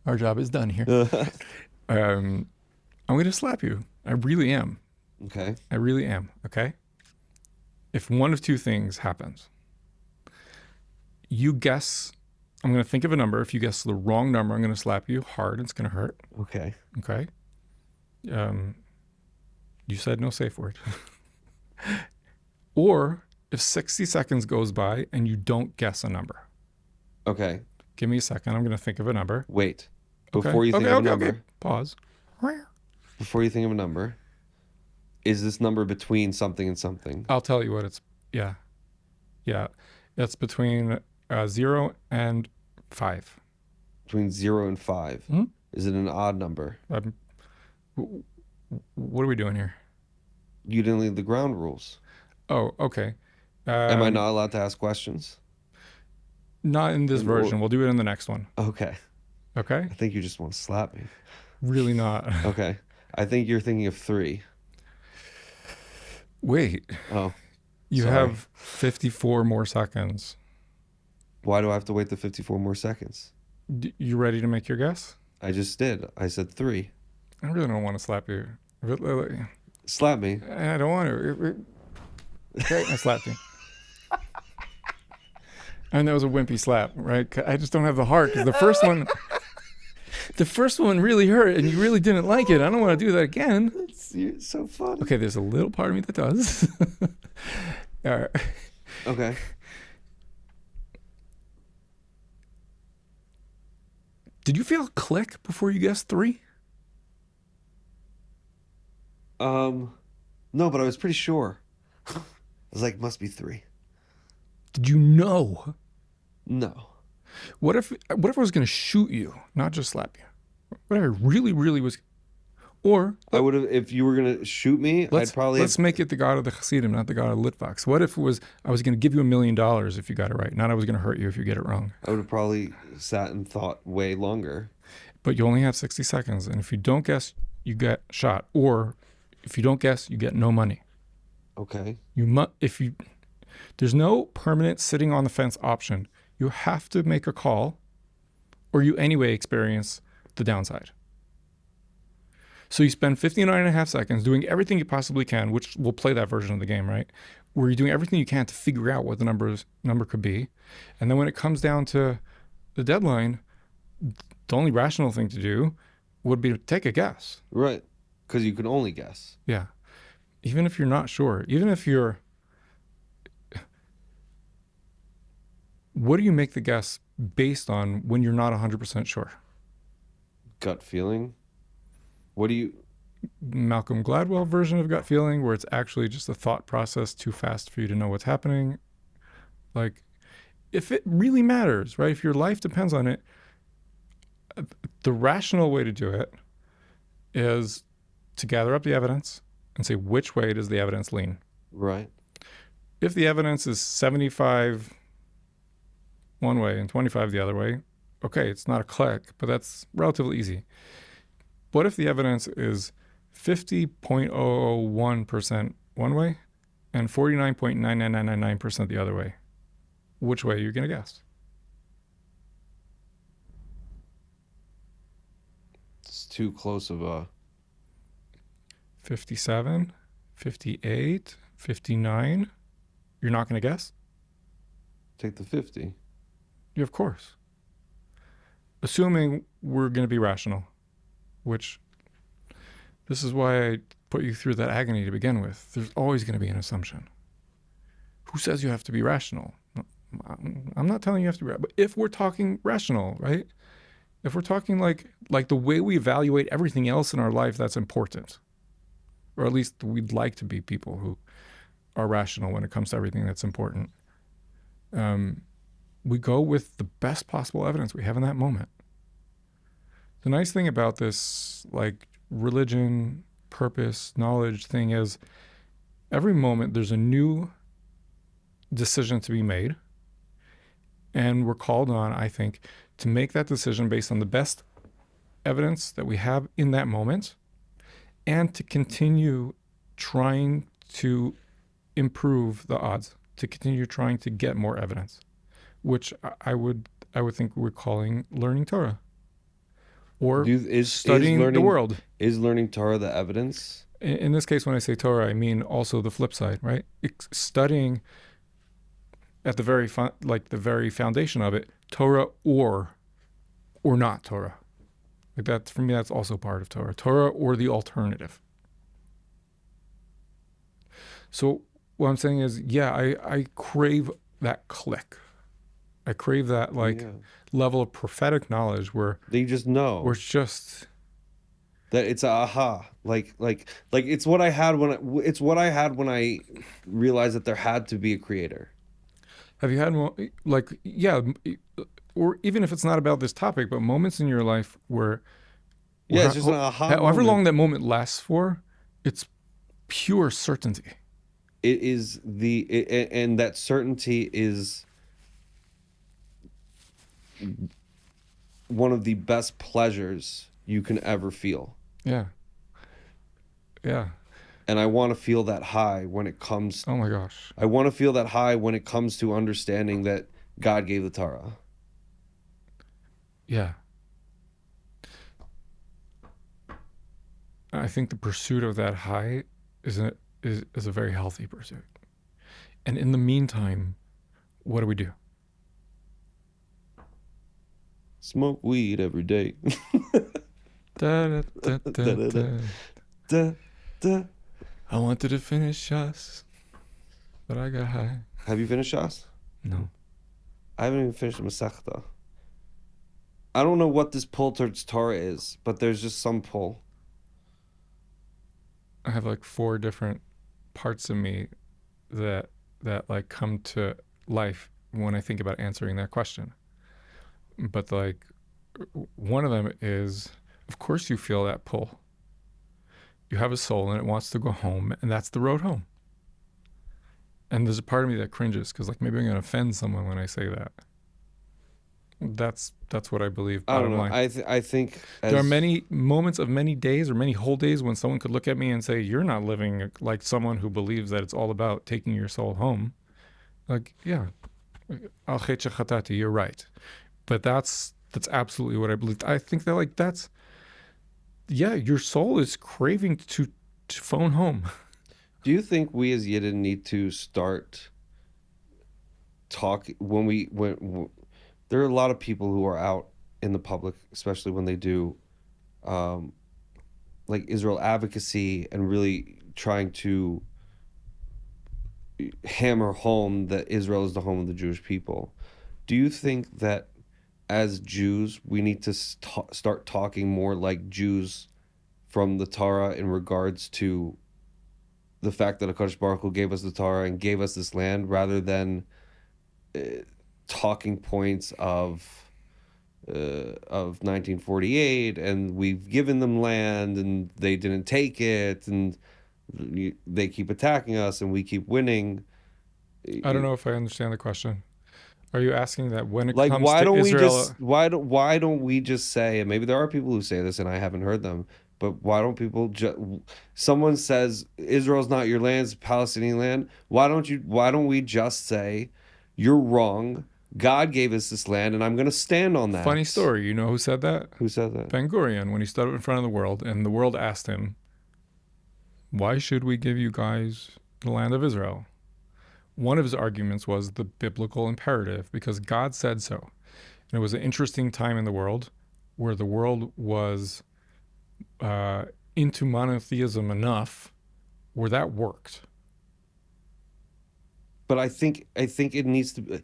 [SPEAKER 1] Our job is done here. I'm gonna slap you. I really am.
[SPEAKER 2] Okay.
[SPEAKER 1] I really am. Okay. If one of two things happens, you guess. I'm gonna think of a number. If you guess the wrong number, I'm gonna slap you hard. It's gonna hurt.
[SPEAKER 2] Okay.
[SPEAKER 1] Okay. You said no safe word. Or if 60 seconds goes by and you don't guess a number.
[SPEAKER 2] Okay.
[SPEAKER 1] Give me a second. I'm going to think of a number.
[SPEAKER 2] Wait.
[SPEAKER 1] Okay.
[SPEAKER 2] Before you think of a number.
[SPEAKER 1] Okay. Pause.
[SPEAKER 2] Before you think of a number, is this number between something and something?
[SPEAKER 1] I'll tell you what it's. Yeah. It's between 0 and 5.
[SPEAKER 2] Between 0 and 5.
[SPEAKER 1] Hmm?
[SPEAKER 2] Is it an odd number?
[SPEAKER 1] What are we doing here?
[SPEAKER 2] You didn't leave the ground rules.
[SPEAKER 1] Oh, okay.
[SPEAKER 2] Am I not allowed to ask questions?
[SPEAKER 1] Not in this version. We'll do it in the next one.
[SPEAKER 2] Okay.
[SPEAKER 1] Okay?
[SPEAKER 2] I think you just want to slap me.
[SPEAKER 1] Really not.
[SPEAKER 2] Okay. I think you're thinking of 3.
[SPEAKER 1] Wait.
[SPEAKER 2] Oh.
[SPEAKER 1] You
[SPEAKER 2] sorry.
[SPEAKER 1] have 54 more seconds.
[SPEAKER 2] Why do I have to wait the 54 more seconds?
[SPEAKER 1] You ready to make your guess?
[SPEAKER 2] I just did. I said 3.
[SPEAKER 1] I really don't want to slap you.
[SPEAKER 2] Slap me.
[SPEAKER 1] I don't want to. Okay, I slapped you. And that was a wimpy slap, right? I just don't have the heart, because the first one really hurt, and you really didn't like it. I don't want to do that again.
[SPEAKER 2] You're so funny.
[SPEAKER 1] Okay, there's a little part of me that does. All right.
[SPEAKER 2] Okay.
[SPEAKER 1] Did you feel a click before you guessed 3?
[SPEAKER 2] No, but I was pretty sure. I was like, must be 3.
[SPEAKER 1] Did you know?
[SPEAKER 2] No.
[SPEAKER 1] What if I was going to shoot you, not just slap you? What if I really, really was? Or
[SPEAKER 2] I would have, if you were gonna shoot me, I'd probably.
[SPEAKER 1] Let's make it the God of the Hasidim, not the God of Litvaks. What if it was I was going to give you $1 million if you got it right, not I was going to hurt you if you get it wrong?
[SPEAKER 2] I would have probably sat and thought way longer.
[SPEAKER 1] But you only have 60 seconds, and if you don't guess, you get shot. Or if you don't guess, you get no money.
[SPEAKER 2] Okay.
[SPEAKER 1] There's no permanent sitting on the fence option. You have to make a call, or you anyway experience the downside. So you spend 59 and a half seconds doing everything you possibly can, which will play that version of the game, right? Where you're doing everything you can to figure out what the number could be. And then when it comes down to the deadline, the only rational thing to do would be to take a guess.
[SPEAKER 2] Right. Because you can only guess.
[SPEAKER 1] Yeah. Even if you're not sure, even if you're, what do you make the guess based on when you're not 100% sure?
[SPEAKER 2] Gut feeling. What do you.
[SPEAKER 1] Malcolm Gladwell version of gut feeling, where it's actually just a thought process too fast for you to know what's happening. Like, if it really matters, right? If your life depends on it, the rational way to do it is to gather up the evidence and say, which way does the evidence lean?
[SPEAKER 2] Right.
[SPEAKER 1] If the evidence is 75 one way and 25 the other way, okay, it's not a click, but that's relatively easy. What if the evidence is 50.001% one way and 49.99999% the other way? Which way are you going to guess?
[SPEAKER 2] It's too close of a.
[SPEAKER 1] 57, 58, 59. You're not going to guess?
[SPEAKER 2] Take the 50.
[SPEAKER 1] Yeah, of course. Assuming we're going to be rational, which this is why I put you through that agony to begin with. There's always going to be an assumption. Who says you have to be rational? I'm not telling you have to be, but if we're talking rational, right? If we're talking like the way we evaluate everything else in our life that's important, or at least we'd like to be people who are rational when it comes to everything that's important. We go with the best possible evidence we have in that moment. The nice thing about this, like religion, purpose, knowledge thing is every moment there's a new decision to be made. And we're called on, I think, to make that decision based on the best evidence that we have in that moment and to continue trying to improve the odds, to continue trying to get more evidence, which I would think we're calling learning Torah or studying the world.
[SPEAKER 2] Is learning Torah the evidence?
[SPEAKER 1] In this case, when I say Torah, I mean also the flip side, right? Studying at the very the very foundation of it, Torah or not Torah. Like that, for me, that's also part of Torah. Torah or the alternative. So what I'm saying is, yeah, I crave that click. I crave that level of prophetic knowledge where
[SPEAKER 2] they just know.
[SPEAKER 1] Where it's just
[SPEAKER 2] that it's a aha. Like it's what I had when I realized that there had to be a creator.
[SPEAKER 1] Have you had or even if it's not about this topic, but moments in your life where
[SPEAKER 2] it's just an aha.
[SPEAKER 1] However long that moment lasts for, it's pure certainty.
[SPEAKER 2] It is and that certainty is one of the best pleasures you can ever feel.
[SPEAKER 1] Yeah. Yeah.
[SPEAKER 2] And I want to feel that high when it comes.
[SPEAKER 1] Oh my gosh.
[SPEAKER 2] I want to feel that high when it comes to understanding that God gave the Torah.
[SPEAKER 1] Yeah. I think the pursuit of that high is a very healthy pursuit. And in the meantime, what do we do?
[SPEAKER 2] Smoke weed every day.
[SPEAKER 1] Da, da, da, da, da.
[SPEAKER 2] Da, da.
[SPEAKER 1] I wanted to finish us, but I got high.
[SPEAKER 2] Have you finished Shas?
[SPEAKER 1] No.
[SPEAKER 2] I haven't even finished Masechta. I don't know what this pull towards Torah is, but there's just some pull.
[SPEAKER 1] I have like 4 different parts of me that like come to life when I think about answering that question. But like one of them is, of course you feel that pull. You have a soul and it wants to go home, and that's the road home. And there's a part of me that cringes because like maybe I'm going to offend someone when I say that. That's what I believe.
[SPEAKER 2] I don't know.
[SPEAKER 1] Line.
[SPEAKER 2] I think
[SPEAKER 1] there are many moments of many days or many whole days when someone could look at me and say, "You're not living like someone who believes that it's all about taking your soul home." Like, yeah, al chet shechatati, you're right. But that's absolutely what I believe. I think that like that's Yeah, your soul is craving to phone home.
[SPEAKER 2] Do you think we as Yidden need to start talk when there are a lot of people who are out in the public, especially when they do um, like Israel advocacy and really trying to hammer home that Israel is the home of the Jewish people. Do you think that as Jews we need to start talking more like Jews from the Torah in regards to the fact that HaKadosh Baruch Hu gave us the Torah and gave us this land, rather than uh, talking points of 1948 and we've given them land and they didn't take it and they keep attacking us and we keep winning.
[SPEAKER 1] I don't know if I understand the question. Are you asking that when it
[SPEAKER 2] Like,
[SPEAKER 1] comes
[SPEAKER 2] why
[SPEAKER 1] to
[SPEAKER 2] don't we
[SPEAKER 1] Israel,
[SPEAKER 2] just why don't we just say, and maybe there are people who say this and I haven't heard them, but why don't people just, someone says Israel's not your land, it's Palestinian land, why don't we just say you're wrong, God gave us this land and I'm going to stand on
[SPEAKER 1] funny
[SPEAKER 2] that.
[SPEAKER 1] story, you know who said that?
[SPEAKER 2] Who said that?
[SPEAKER 1] Ben Gurion, when he stood up in front of the world and the world asked him, why should we give you guys the land of Israel? One of his arguments was the biblical imperative because God said so. And it was an interesting time in the world where the world was uh, into monotheism enough where that worked.
[SPEAKER 2] But I think it needs to be,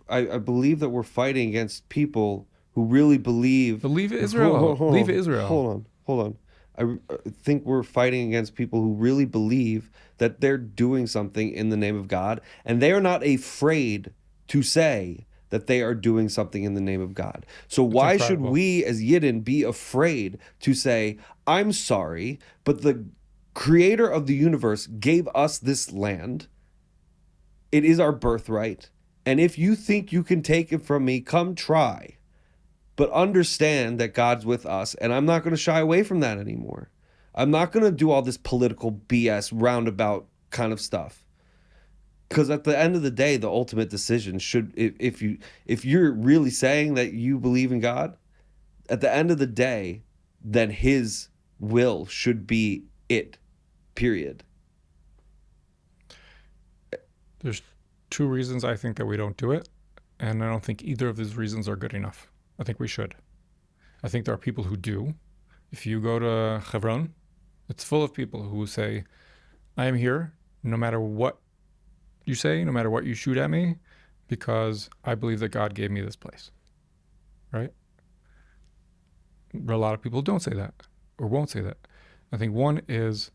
[SPEAKER 2] I believe that we're fighting against people who really believe.
[SPEAKER 1] But leave
[SPEAKER 2] Hold,
[SPEAKER 1] Israel.
[SPEAKER 2] hold, hold
[SPEAKER 1] Leave
[SPEAKER 2] on,
[SPEAKER 1] Israel.
[SPEAKER 2] hold on, hold on. I think we're fighting against people who really believe that they're doing something in the name of God, and they are not afraid to say that they are doing something in the name of God. So
[SPEAKER 1] It's
[SPEAKER 2] why should
[SPEAKER 1] incredible.
[SPEAKER 2] we as Yidden be afraid to say, I'm sorry, but the creator of the universe gave us this land, it is our birthright. And if you think you can take it from me, come try. But understand that God's with us, and I'm not going to shy away from that anymore. I'm not going to do all this political BS roundabout kind of stuff. Because at the end of the day, the ultimate decision should, if you're really saying that you believe in God, at the end of the day, then His will should be it. Period.
[SPEAKER 1] There's two reasons I think that we don't do it, and I don't think either of these reasons are good enough. I think we should. I think there are people who do. If you go to Hebron, it's full of people who say, I am here no matter what you say, no matter what you shoot at me, because I believe that God gave me this place, right? But a lot of people don't say that or won't say that. I think one is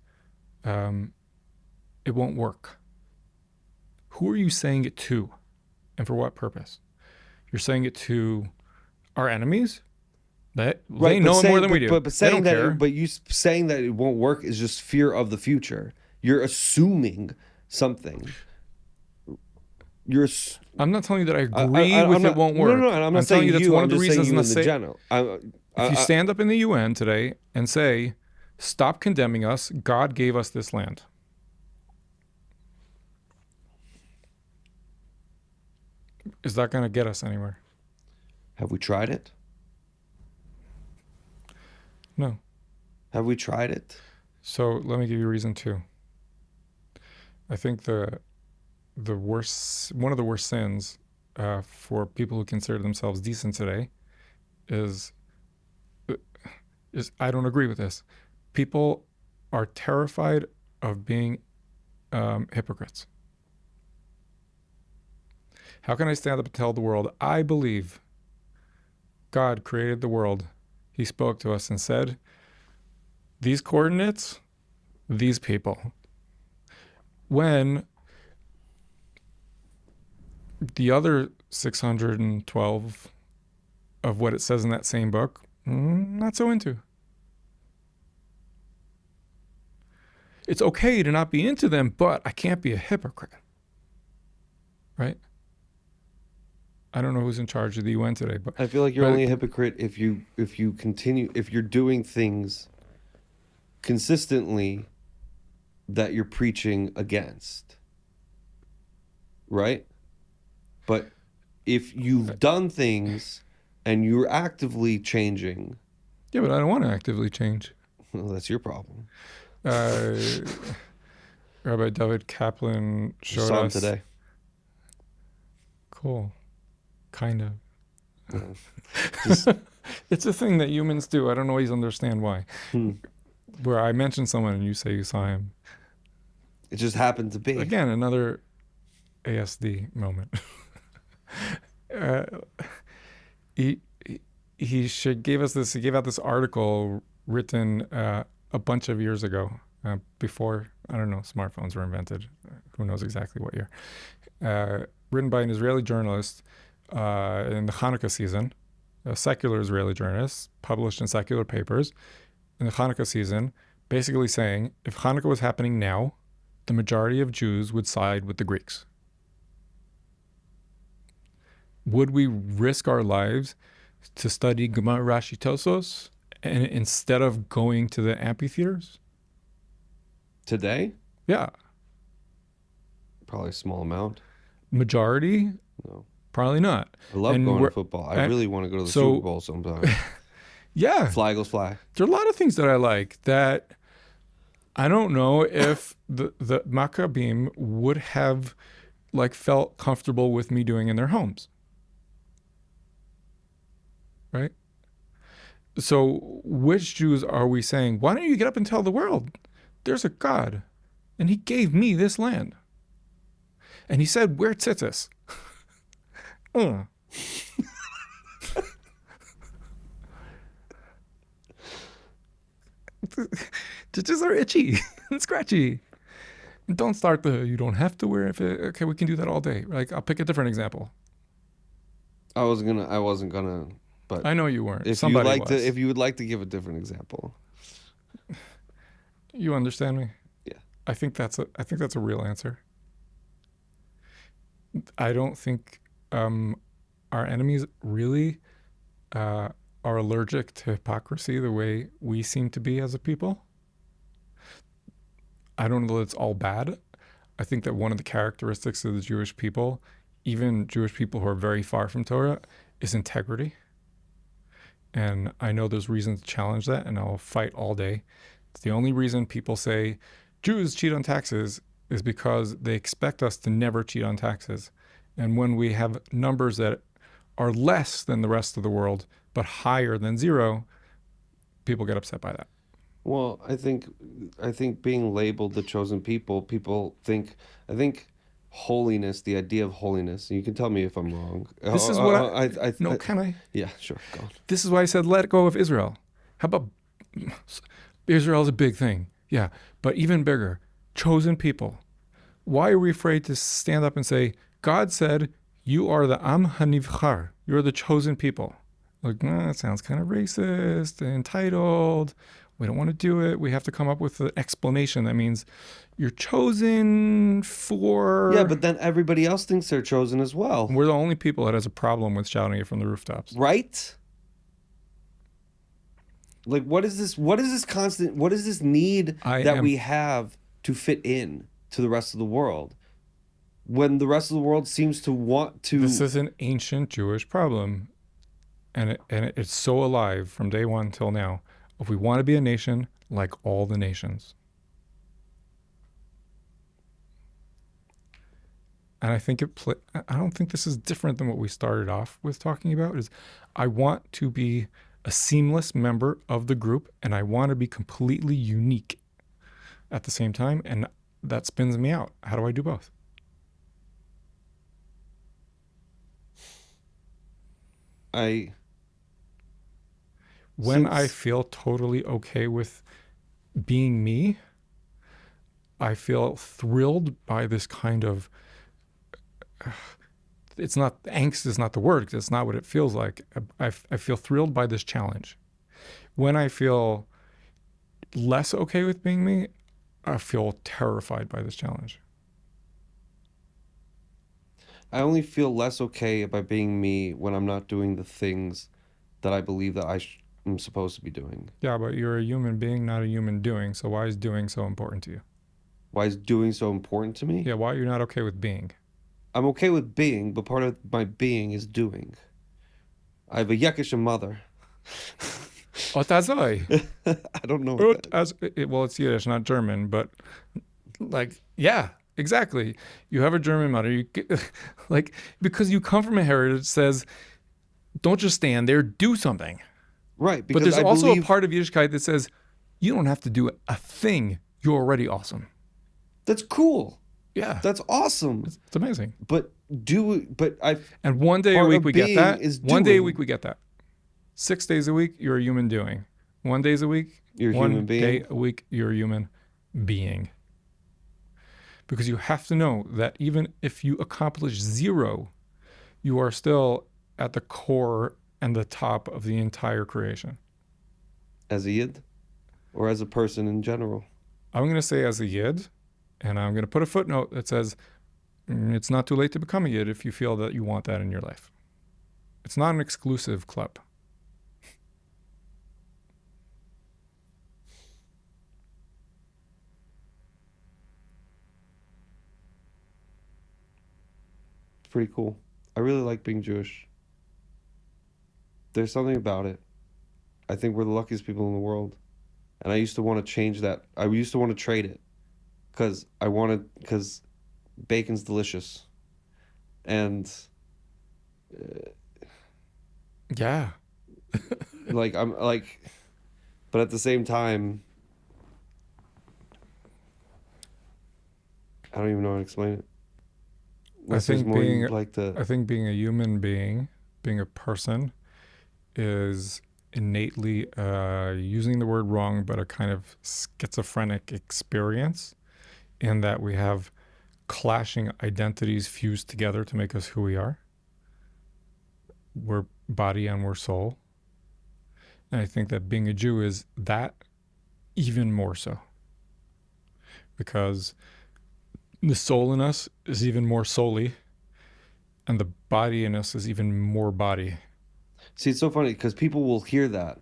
[SPEAKER 1] um, it won't work. Who are you saying it to and for what purpose? You're saying it to our enemies? They
[SPEAKER 2] Right, but
[SPEAKER 1] know it more
[SPEAKER 2] saying
[SPEAKER 1] than we do.
[SPEAKER 2] but
[SPEAKER 1] They
[SPEAKER 2] saying
[SPEAKER 1] don't
[SPEAKER 2] that
[SPEAKER 1] care.
[SPEAKER 2] but you saying that it won't work is just fear of the future. You're assuming something. You're
[SPEAKER 1] I'm not telling you that I
[SPEAKER 2] I,
[SPEAKER 1] agree
[SPEAKER 2] I'm
[SPEAKER 1] with it
[SPEAKER 2] not,
[SPEAKER 1] won't
[SPEAKER 2] no, no, no,
[SPEAKER 1] work.
[SPEAKER 2] and I'm not
[SPEAKER 1] I'm telling
[SPEAKER 2] saying
[SPEAKER 1] you that's
[SPEAKER 2] you,
[SPEAKER 1] one
[SPEAKER 2] I'm
[SPEAKER 1] of the
[SPEAKER 2] just saying
[SPEAKER 1] reasons
[SPEAKER 2] you
[SPEAKER 1] not
[SPEAKER 2] in the
[SPEAKER 1] say.
[SPEAKER 2] general.
[SPEAKER 1] If you stand up in the UN today and say, stop condemning us, God gave us this land. Is that going to get us anywhere?
[SPEAKER 2] Have we tried it?
[SPEAKER 1] No.
[SPEAKER 2] Have we tried it?
[SPEAKER 1] So let me give you a reason too. I think the worst one of the worst sins for people who consider themselves decent today is I don't agree with this. People are terrified of being hypocrites. How can I stand up and tell the world I believe God created the world? He spoke to us and said, "These coordinates, these people." When the other 612 of what it says in that same book, not so into. It's okay to not be into them, but I can't be a hypocrite, right? I don't know who's in charge of the UN today,
[SPEAKER 2] I feel like you're
[SPEAKER 1] but
[SPEAKER 2] only a hypocrite if you continue, if you're doing things consistently that you're preaching against, right? But if you've done things and you're actively changing,
[SPEAKER 1] yeah, but I don't want to actively change.
[SPEAKER 2] Well, that's your problem.
[SPEAKER 1] Uh, Rabbi David Kaplan
[SPEAKER 2] Just
[SPEAKER 1] showed
[SPEAKER 2] saw him
[SPEAKER 1] us.
[SPEAKER 2] today.
[SPEAKER 1] Cool. Kind of.
[SPEAKER 2] Yeah. Just
[SPEAKER 1] It's a thing that humans do. I don't always understand why.
[SPEAKER 2] hmm.
[SPEAKER 1] Where I mention someone and you say you saw him.
[SPEAKER 2] It just happened to be.
[SPEAKER 1] Again, another ASD moment. uh, he he should gave us this. He gave out this article written a bunch of years ago, before, I don't know, smartphones were invented. Who knows exactly what year? Written by an Israeli journalist in the Hanukkah season, a secular Israeli journalist, published in secular papers in the Hanukkah season, basically saying if Hanukkah was happening now, the majority of Jews would side with the Greeks. Would we risk our lives to study Gemara, Rashi, Tosos, and instead of going to the amphitheaters?
[SPEAKER 2] Today?
[SPEAKER 1] Yeah.
[SPEAKER 2] Probably a small amount.
[SPEAKER 1] Majority?
[SPEAKER 2] No.
[SPEAKER 1] Probably not.
[SPEAKER 2] I love
[SPEAKER 1] And
[SPEAKER 2] going
[SPEAKER 1] we're
[SPEAKER 2] to football. I
[SPEAKER 1] and
[SPEAKER 2] really want to go to the
[SPEAKER 1] so
[SPEAKER 2] Super Bowl sometime.
[SPEAKER 1] yeah,
[SPEAKER 2] Fly Eagles fly.
[SPEAKER 1] there are a lot of things that I like that I don't know if the Maccabim would have like felt comfortable with me doing in their homes. Right? So which Jews are we saying, why don't you get up and tell the world there's a God and he gave me this land? And he said, we're tzitzis. Tzitzis are itchy and scratchy. And don't start you don't have to wear it. Okay, we can do that all day. Like, I'll pick a different example.
[SPEAKER 2] I wasn't gonna, but
[SPEAKER 1] I know you weren't.
[SPEAKER 2] if
[SPEAKER 1] Somebody was.
[SPEAKER 2] you would like to give a different example.
[SPEAKER 1] You understand me?
[SPEAKER 2] Yeah.
[SPEAKER 1] I think that's a real answer. I don't think our enemies really are allergic to hypocrisy the way we seem to be as a people. I don't know that it's all bad. I think that one of the characteristics of the Jewish people, even Jewish people who are very far from Torah, is integrity. And I know there's reasons to challenge that, and I'll fight all day. It's the only reason people say Jews cheat on taxes is because they expect us to never cheat on taxes. And when we have numbers that are less than the rest of the world, but higher than zero, people get upset by that.
[SPEAKER 2] Well, I think being labeled the chosen people, I think holiness, the idea of holiness, and you can tell me if I'm wrong.
[SPEAKER 1] This is what no, can I?
[SPEAKER 2] Yeah, sure, go on.
[SPEAKER 1] This is why I said let go of Israel. How about Israel's a big thing? Yeah, but even bigger, chosen people. Why are we afraid to stand up and say, God said, you are the Am Hanivchar, you're the chosen people? Like, that sounds kind of racist, entitled. We don't want to do it. We have to come up with an explanation that means you're chosen for.
[SPEAKER 2] Yeah, but then everybody else thinks they're chosen as well.
[SPEAKER 1] We're the only people that has a problem with shouting it from the rooftops.
[SPEAKER 2] Right? Like, what is this need we have to fit in to the rest of the world when the rest of the world seems to want to?
[SPEAKER 1] This is an ancient Jewish problem, and it's so alive from day one till now. If we want to be a nation like all the nations. And I think I don't think this is different than what we started off with talking about. Is I want to be a seamless member of the group, and I want to be completely unique at the same time, and that spins me out. How do I do both? When I feel totally okay with being me, I feel thrilled by this kind of, it's not, angst is not the word, because it's not what it feels like. I feel thrilled by this challenge. When I feel less okay with being me, I feel terrified by this challenge.
[SPEAKER 2] I only feel less okay by being me when I'm not doing the things that I believe that I'm supposed to be doing.
[SPEAKER 1] Yeah, but you're a human being, not a human doing. So why is doing so important to you?
[SPEAKER 2] Why is doing so important to me?
[SPEAKER 1] Yeah, why are you not okay with being?
[SPEAKER 2] I'm okay with being, but part of my being is doing. I have a Yekisha mother.
[SPEAKER 1] Otazoi.
[SPEAKER 2] I don't know what that is.
[SPEAKER 1] Well, it's Yiddish, not German, but like, yeah, exactly. You have a German mother. Like, because you come from a heritage that says, don't just stand there, do something.
[SPEAKER 2] Right,
[SPEAKER 1] But
[SPEAKER 2] because
[SPEAKER 1] there's
[SPEAKER 2] I
[SPEAKER 1] also a
[SPEAKER 2] believe
[SPEAKER 1] part of Yiddishkeit that says, you don't have to do a thing. You're already awesome.
[SPEAKER 2] that's cool.
[SPEAKER 1] Yeah,
[SPEAKER 2] That's awesome.
[SPEAKER 1] it's amazing.
[SPEAKER 2] But I
[SPEAKER 1] And one day a
[SPEAKER 2] part
[SPEAKER 1] week
[SPEAKER 2] of
[SPEAKER 1] we get
[SPEAKER 2] being
[SPEAKER 1] that.
[SPEAKER 2] is
[SPEAKER 1] One day a week
[SPEAKER 2] doing.
[SPEAKER 1] we get that. 6 days a week, you're a human doing. 1 day a week,
[SPEAKER 2] You're a human
[SPEAKER 1] one day
[SPEAKER 2] being.
[SPEAKER 1] a week, you're a human being. Because you have to know that even if you accomplish zero, you are still at the core and the top of the entire creation.
[SPEAKER 2] As a yid or as a person in general.
[SPEAKER 1] I'm going to say as a yid, and I'm going to put a footnote that says it's not too late to become a yid if you feel that you want that in your life. It's not an exclusive club.
[SPEAKER 2] It's pretty cool. I really like being Jewish. There's something about it. I think we're the luckiest people in the world. And I used to want to change that. I used to want to trade it because bacon's delicious. And
[SPEAKER 1] Yeah.
[SPEAKER 2] like I'm like but at the same time, I don't even know how to explain it.
[SPEAKER 1] I
[SPEAKER 2] Unless there's
[SPEAKER 1] think
[SPEAKER 2] more
[SPEAKER 1] being
[SPEAKER 2] you'd like to.
[SPEAKER 1] I think being a human being, being a person, is innately using the word wrong, but a kind of schizophrenic experience in that we have clashing identities fused together to make us who we are. We're body and we're soul. And I think that being a Jew is that even more so because the soul in us is even more souly and the body in us is even more body.
[SPEAKER 2] See, it's so funny because people will hear that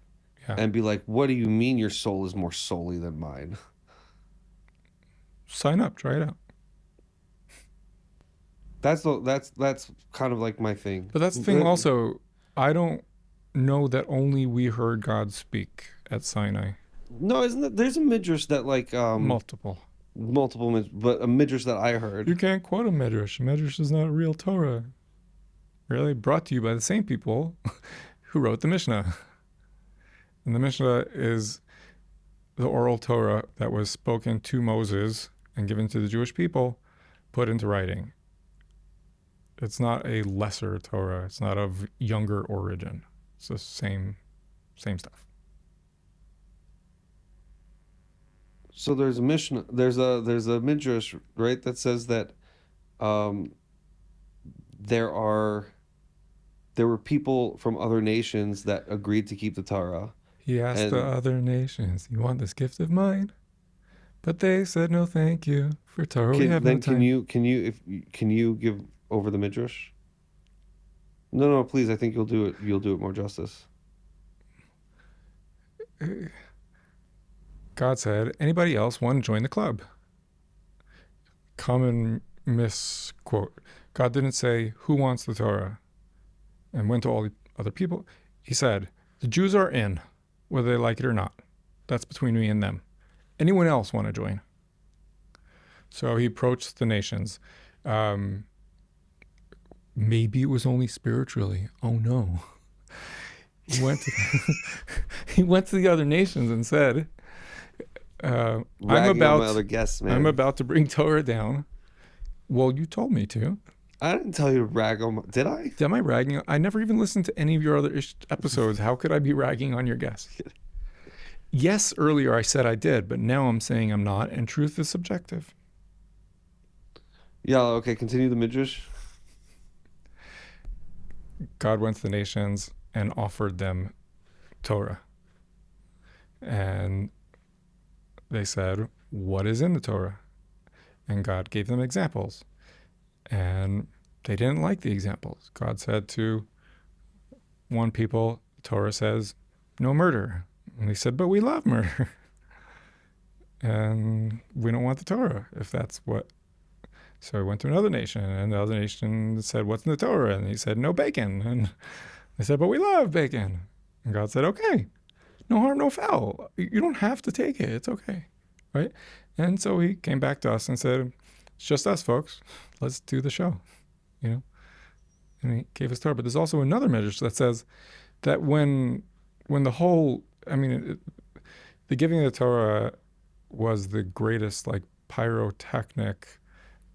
[SPEAKER 1] Yeah.
[SPEAKER 2] and be like, "What do you mean your soul is more souly than mine?"
[SPEAKER 1] Sign up, try it out.
[SPEAKER 2] That's kind of like my thing.
[SPEAKER 1] But that's the thing also, I don't know that only we heard God speak at Sinai.
[SPEAKER 2] No, isn't it? There's a midrash that like
[SPEAKER 1] Multiple.
[SPEAKER 2] but a midrash that I heard.
[SPEAKER 1] You can't quote a medrash. A medrash is not a real Torah. Really brought to you by the same people who wrote the Mishnah. And the Mishnah is the oral Torah that was spoken to Moses and given to the Jewish people, put into writing. It's not a lesser Torah. It's not of younger origin. It's the same stuff.
[SPEAKER 2] So there's a Mishnah. There's a midrash, right, that says that um, there are there were people from other nations that agreed to keep the Torah,
[SPEAKER 1] He asked the
[SPEAKER 2] and
[SPEAKER 1] other nations, "You want this gift of mine?" But they said, "No, thank you. For Torah, we have no
[SPEAKER 2] can
[SPEAKER 1] time."
[SPEAKER 2] you give over the midrash? No, no, please. I think you'll do it. You'll do it more justice.
[SPEAKER 1] God said, "Anybody else want to join the club?" Common misquote. God didn't say, "Who wants the Torah?" and went to all the other people. He said, "The Jews are in, whether they like it or not. That's between me and them. Anyone else want to join?" So he approached the nations. Um, Maybe it was only spiritually. Oh no. He went to he went to the other nations and said,
[SPEAKER 2] Ragging on my other guests, man.
[SPEAKER 1] I'm about to bring Torah down." Well, you told me to.
[SPEAKER 2] I didn't tell you to rag on my. Did I?
[SPEAKER 1] Am I ragging? I never even listened to any of your other episodes. How could I be ragging on your guests? Yes, earlier I said I did, but now I'm saying I'm not, and truth is subjective.
[SPEAKER 2] Yeah. Okay. Continue the midrash.
[SPEAKER 1] God went to the nations and offered them Torah. And they said, "What is in the Torah?" And God gave them examples. And they didn't like the examples. God said to one people, Torah says, "No murder." And they said, "But we love murder." And we don't want the Torah if that's what. So he went to another nation, and the other nation said, "What's in the Torah?" And he said, "No bacon." And they said, "But we love bacon." And God said, "Okay." no harm, no foul. You don't have to take it. It's okay, right? And so he came back to us and said, "It's just us, folks. Let's do the show." You know, and he gave us Torah. But there's also another measure that says that when the whole, I mean, the giving of the Torah was the greatest like pyrotechnic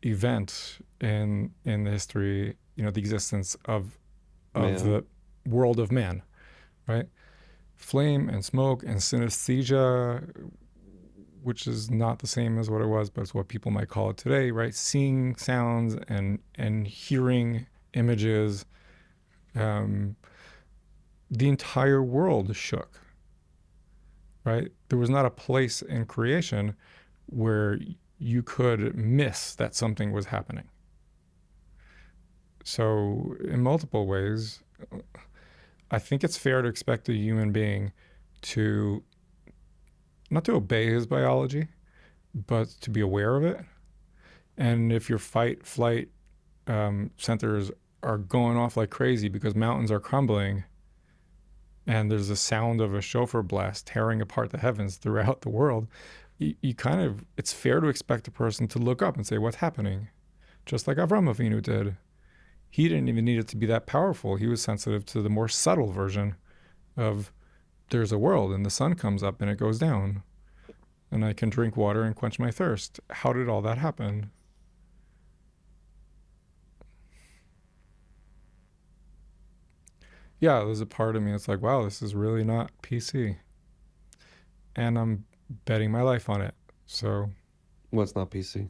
[SPEAKER 1] event in the history, the existence of
[SPEAKER 2] Man.
[SPEAKER 1] the world of man, right? Flame and smoke and synesthesia, which is not the same as what it was, but it's what people might call it today, right? Seeing sounds and hearing images. Um, the entire world shook, right? There was not a place in creation where you could miss that something was happening. So, in multiple ways, I think it's fair to expect a human being to not to obey his biology, but to be aware of it. And if your fight flight centers are going off like crazy because mountains are crumbling and there's the sound of a shofar blast tearing apart the heavens throughout the world, you kind of, it's fair to expect a person to look up and say, what's happening? Just like Avram Avinu did. He didn't even need it to be that powerful. He was sensitive to the more subtle version of there's a world and the sun comes up and it goes down and I can drink water and quench my thirst. How did all that happen? Yeah, there's a part of me that's like, wow, this is really not PC. And I'm betting my life on it. So
[SPEAKER 2] What's not PC?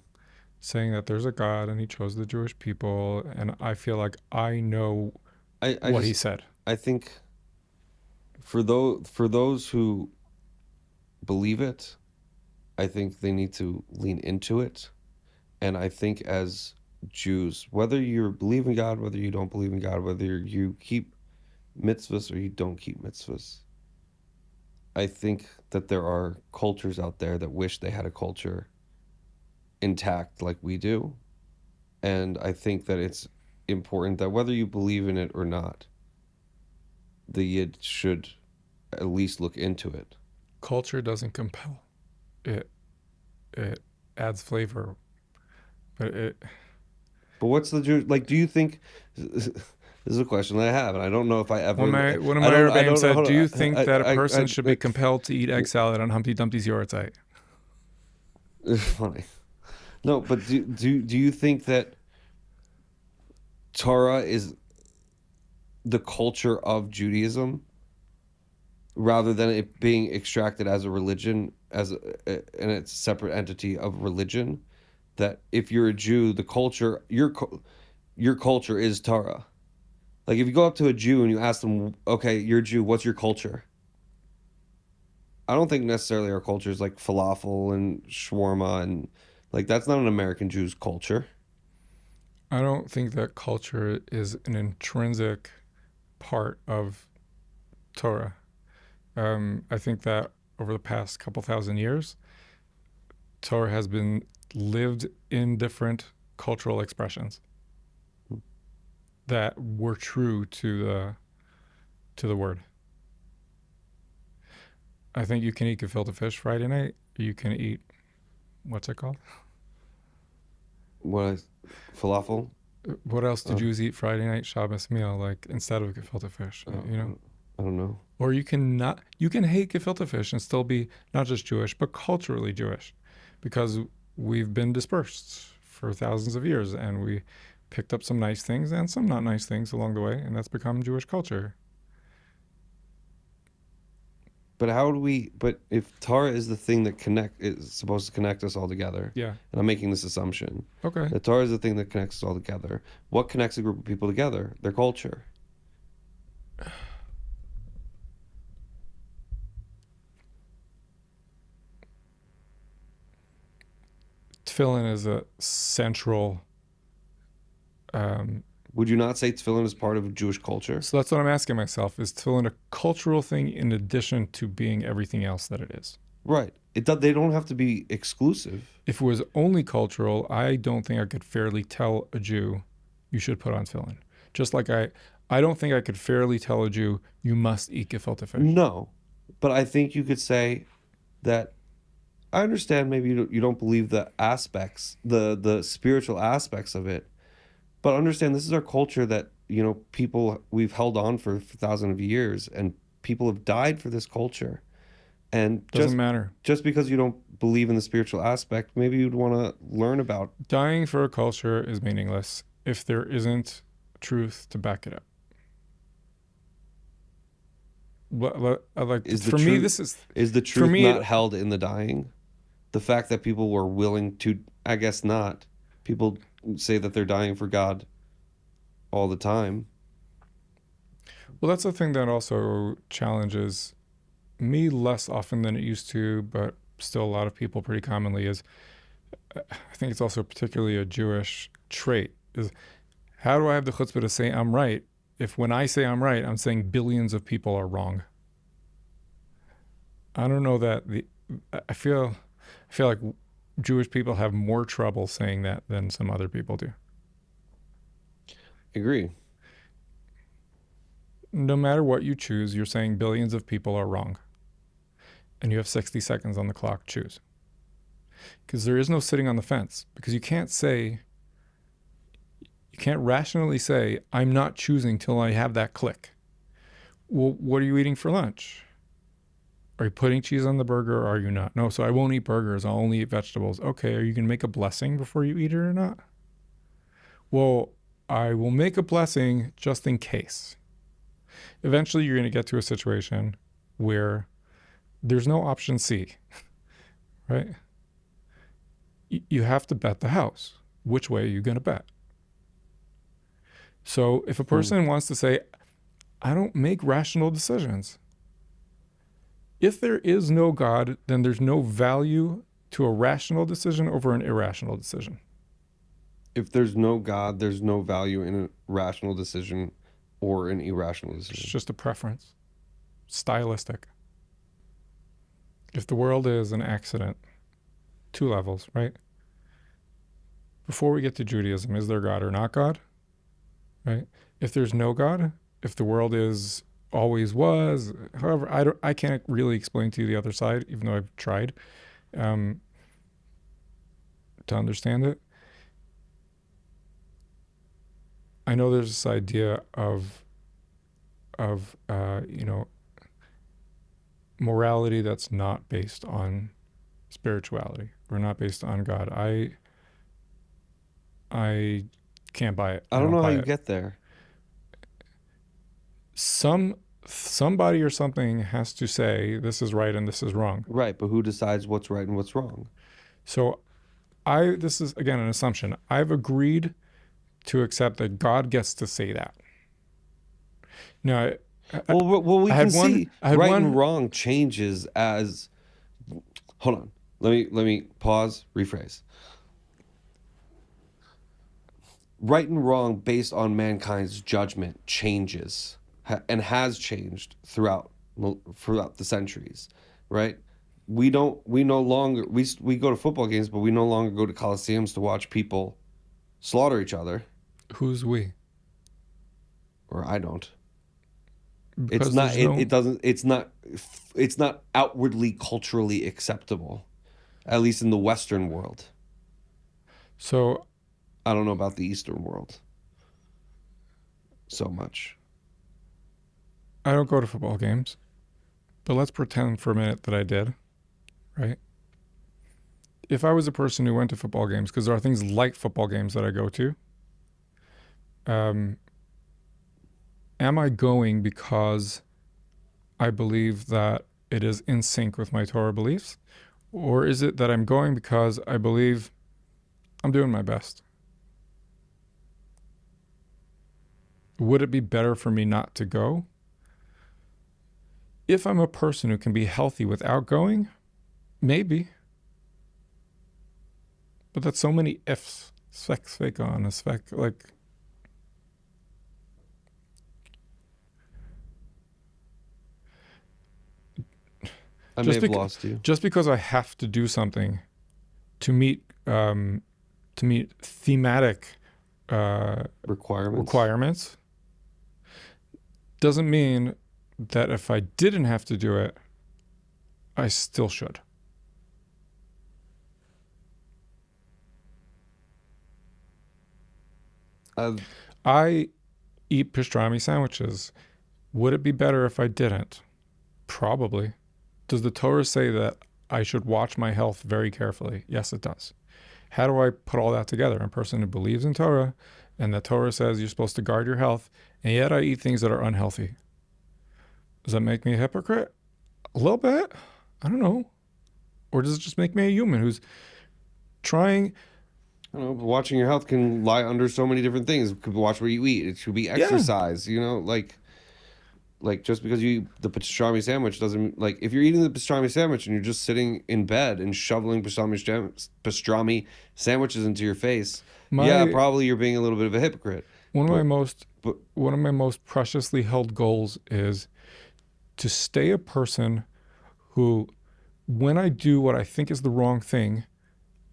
[SPEAKER 1] saying that there's a God and he chose the Jewish people, and I feel like I know
[SPEAKER 2] I
[SPEAKER 1] what he
[SPEAKER 2] just
[SPEAKER 1] said.
[SPEAKER 2] I think for those who believe it, I think they need to lean into it. And I think as Jews, whether you believe in God, whether you don't believe in God, whether you keep mitzvahs or you don't keep mitzvahs, I think that there are cultures out there that wish they had a culture intact like we do. And I think that it's important that whether you believe in it or not, the Yid should at least look into it.
[SPEAKER 1] Culture doesn't compel. It adds flavor, but it
[SPEAKER 2] But what's the Jew like? Do you think this is a question that I have, and I don't know if I
[SPEAKER 1] one of
[SPEAKER 2] ever,
[SPEAKER 1] my one of
[SPEAKER 2] I
[SPEAKER 1] my
[SPEAKER 2] don't, I
[SPEAKER 1] Rebbeim
[SPEAKER 2] don't know.
[SPEAKER 1] said,
[SPEAKER 2] Hold
[SPEAKER 1] "Do you
[SPEAKER 2] on,
[SPEAKER 1] think that a person should be
[SPEAKER 2] I
[SPEAKER 1] compelled to eat egg salad on Humpty Dumpty's Yortzeit?"
[SPEAKER 2] it's funny. No, but do you think that Torah is the culture of Judaism rather than it being extracted as a religion, and it's a separate entity of religion? That if you're a Jew, the culture, your culture is Torah. Like if you go up to a Jew and you ask them, okay, you're a Jew, what's your culture? I don't think necessarily our culture is like falafel and shawarma and like that's not an American Jew's culture.
[SPEAKER 1] I don't think that culture is an intrinsic part of Torah. I think that over the past couple thousand years, Torah has been lived in different cultural expressions that were true to the word. I think you can eat gefilte fish Friday night. You can eat what's it called?
[SPEAKER 2] What falafel?
[SPEAKER 1] What else did
[SPEAKER 2] Uh,
[SPEAKER 1] Jews eat Friday night Shabbos meal like instead of gefilte fish? You know,
[SPEAKER 2] I don't know.
[SPEAKER 1] or you can not you can hate gefilte fish and still be not just Jewish but culturally Jewish, because we've been dispersed for thousands of years and we picked up some nice things and some not nice things along the way, and that's become Jewish culture.
[SPEAKER 2] But how do we? But if Torah is the thing that is supposed to connect us all together,
[SPEAKER 1] Yeah.
[SPEAKER 2] and I'm making this assumption
[SPEAKER 1] Okay.
[SPEAKER 2] that Torah is the thing that connects us all together. What connects a group of people together? Their culture.
[SPEAKER 1] Tefillin is a central. Um,
[SPEAKER 2] Would you not say tefillin is part of Jewish culture?
[SPEAKER 1] so that's what I'm asking myself: is tefillin a cultural thing in addition to being everything else that it is?
[SPEAKER 2] Right. They don't have to be exclusive.
[SPEAKER 1] If it was only cultural, I don't think I could fairly tell a Jew you should put on tefillin. Just like I don't think I could fairly tell a Jew you must eat gefilte fish.
[SPEAKER 2] No. But I think you could say that I understand maybe you don't believe the aspects, the spiritual aspects of it, but understand this is our culture that, people we've held on for thousands of years, and people have died for this culture. And
[SPEAKER 1] Doesn't matter.
[SPEAKER 2] just because you don't believe in the spiritual aspect, maybe you'd want to learn about.
[SPEAKER 1] Dying for a culture is meaningless if there isn't truth to back it up.
[SPEAKER 2] Is the
[SPEAKER 1] For me,
[SPEAKER 2] truth
[SPEAKER 1] this is
[SPEAKER 2] is the
[SPEAKER 1] for
[SPEAKER 2] truth
[SPEAKER 1] me.
[SPEAKER 2] not held in the dying? The fact that people were willing to, I guess not. People say that they're dying for God all the time.
[SPEAKER 1] Well, that's the thing that also challenges me less often than it used to, but still a lot of people pretty commonly is. I think it's also particularly a Jewish trait. Is how do I have the chutzpah to say I'm right if when I say I'm right, I'm saying billions of people are wrong? I don't know that the. I feel like Jewish people have more trouble saying that than some other people do.
[SPEAKER 2] Agree.
[SPEAKER 1] No matter what you choose, you're saying billions of people are wrong. And you have 60 seconds on the clock. Choose. Because there is no sitting on the fence. Because you can't rationally say, I'm not choosing till I have that click. Well, what are you eating for lunch? Are you putting cheese on the burger or are you not? No, so I won't eat burgers. I'll only eat vegetables. Okay, are you going to make a blessing before you eat it or not? Well, I will make a blessing just in case. Eventually, you're going to get to a situation where there's no option C, right? You have to bet the house. Which way are you going to bet? So if a
[SPEAKER 2] Hmm.
[SPEAKER 1] person wants to say, I don't make rational decisions, if there is no God, then there's no value to a rational decision over an irrational decision.
[SPEAKER 2] If there's no God, there's no value in a rational decision or an irrational
[SPEAKER 1] It's
[SPEAKER 2] decision.
[SPEAKER 1] just a preference, stylistic. If the world is an accident, two levels, right? Before we get to Judaism, is there God or not God? Right? If there's no God, if the world is always was, however, I can't really explain to you the other side, even though I've tried um, to understand it. I know there's this idea of morality that's not based on spirituality or not based on God. I can't buy it.
[SPEAKER 2] I
[SPEAKER 1] I
[SPEAKER 2] don't
[SPEAKER 1] don't
[SPEAKER 2] know how
[SPEAKER 1] buy
[SPEAKER 2] you
[SPEAKER 1] it.
[SPEAKER 2] get there.
[SPEAKER 1] Somebody or something has to say this is right and this is wrong.
[SPEAKER 2] Right, but who decides what's right and what's wrong?
[SPEAKER 1] So I this is again an assumption. I've agreed to accept that God gets to say that. Now, I,
[SPEAKER 2] Well, we
[SPEAKER 1] I
[SPEAKER 2] can
[SPEAKER 1] had one.
[SPEAKER 2] see
[SPEAKER 1] I had
[SPEAKER 2] right and
[SPEAKER 1] one.
[SPEAKER 2] wrong changes as. Hold on. Let me pause, rephrase. Right and wrong based on mankind's judgment changes and has changed throughout the centuries, right? We no longer we go to football games, but we no longer go to coliseums to watch people slaughter each other,
[SPEAKER 1] Who's we?
[SPEAKER 2] or I don't. It's
[SPEAKER 1] Because
[SPEAKER 2] not
[SPEAKER 1] there's
[SPEAKER 2] it,
[SPEAKER 1] no.
[SPEAKER 2] it doesn't it's not outwardly culturally acceptable, at least in the Western world.
[SPEAKER 1] So
[SPEAKER 2] I don't know about the Eastern world so much.
[SPEAKER 1] I don't go to football games, but let's pretend for a minute that I did. Right? If I was a person who went to football games, because there are things like football games that I go to, um, am I going because I believe that it is in sync with my Torah beliefs? Or is it that I'm going because I believe I'm doing my best? Would it be better for me not to go? If I'm a person who can be healthy without going, maybe. But that's so many ifs. Svek, svek on, svek, like,
[SPEAKER 2] I may
[SPEAKER 1] just,
[SPEAKER 2] have
[SPEAKER 1] bec-
[SPEAKER 2] lost you.
[SPEAKER 1] just because I have to do something to meet thematic
[SPEAKER 2] Requirements.
[SPEAKER 1] requirements doesn't mean that if I didn't have to do it, I still should.
[SPEAKER 2] Uh,
[SPEAKER 1] I eat pastrami sandwiches. Would it be better if I didn't? Probably. Does the Torah say that I should watch my health very carefully? Yes, it does. How do I put all that together? I'm a person who believes in Torah, and the Torah says you're supposed to guard your health, and yet I eat things that are unhealthy. Does that make me a hypocrite? A little bit. I don't know. Or does it just make me a human who's trying?
[SPEAKER 2] I don't know, watching your health can lie under so many different things. It could watch where you eat. It should be
[SPEAKER 1] Yeah,
[SPEAKER 2] exercise. Like just because you eat the pastrami sandwich doesn't, like, if you're eating the pastrami sandwich and you're just sitting in bed and shoveling pastrami sandwiches into your face, yeah,
[SPEAKER 1] my
[SPEAKER 2] probably you're being a little bit of a hypocrite.
[SPEAKER 1] one of my
[SPEAKER 2] But
[SPEAKER 1] most
[SPEAKER 2] but
[SPEAKER 1] one of my most preciously held goals is to stay a person who, when I do what I think is the wrong thing,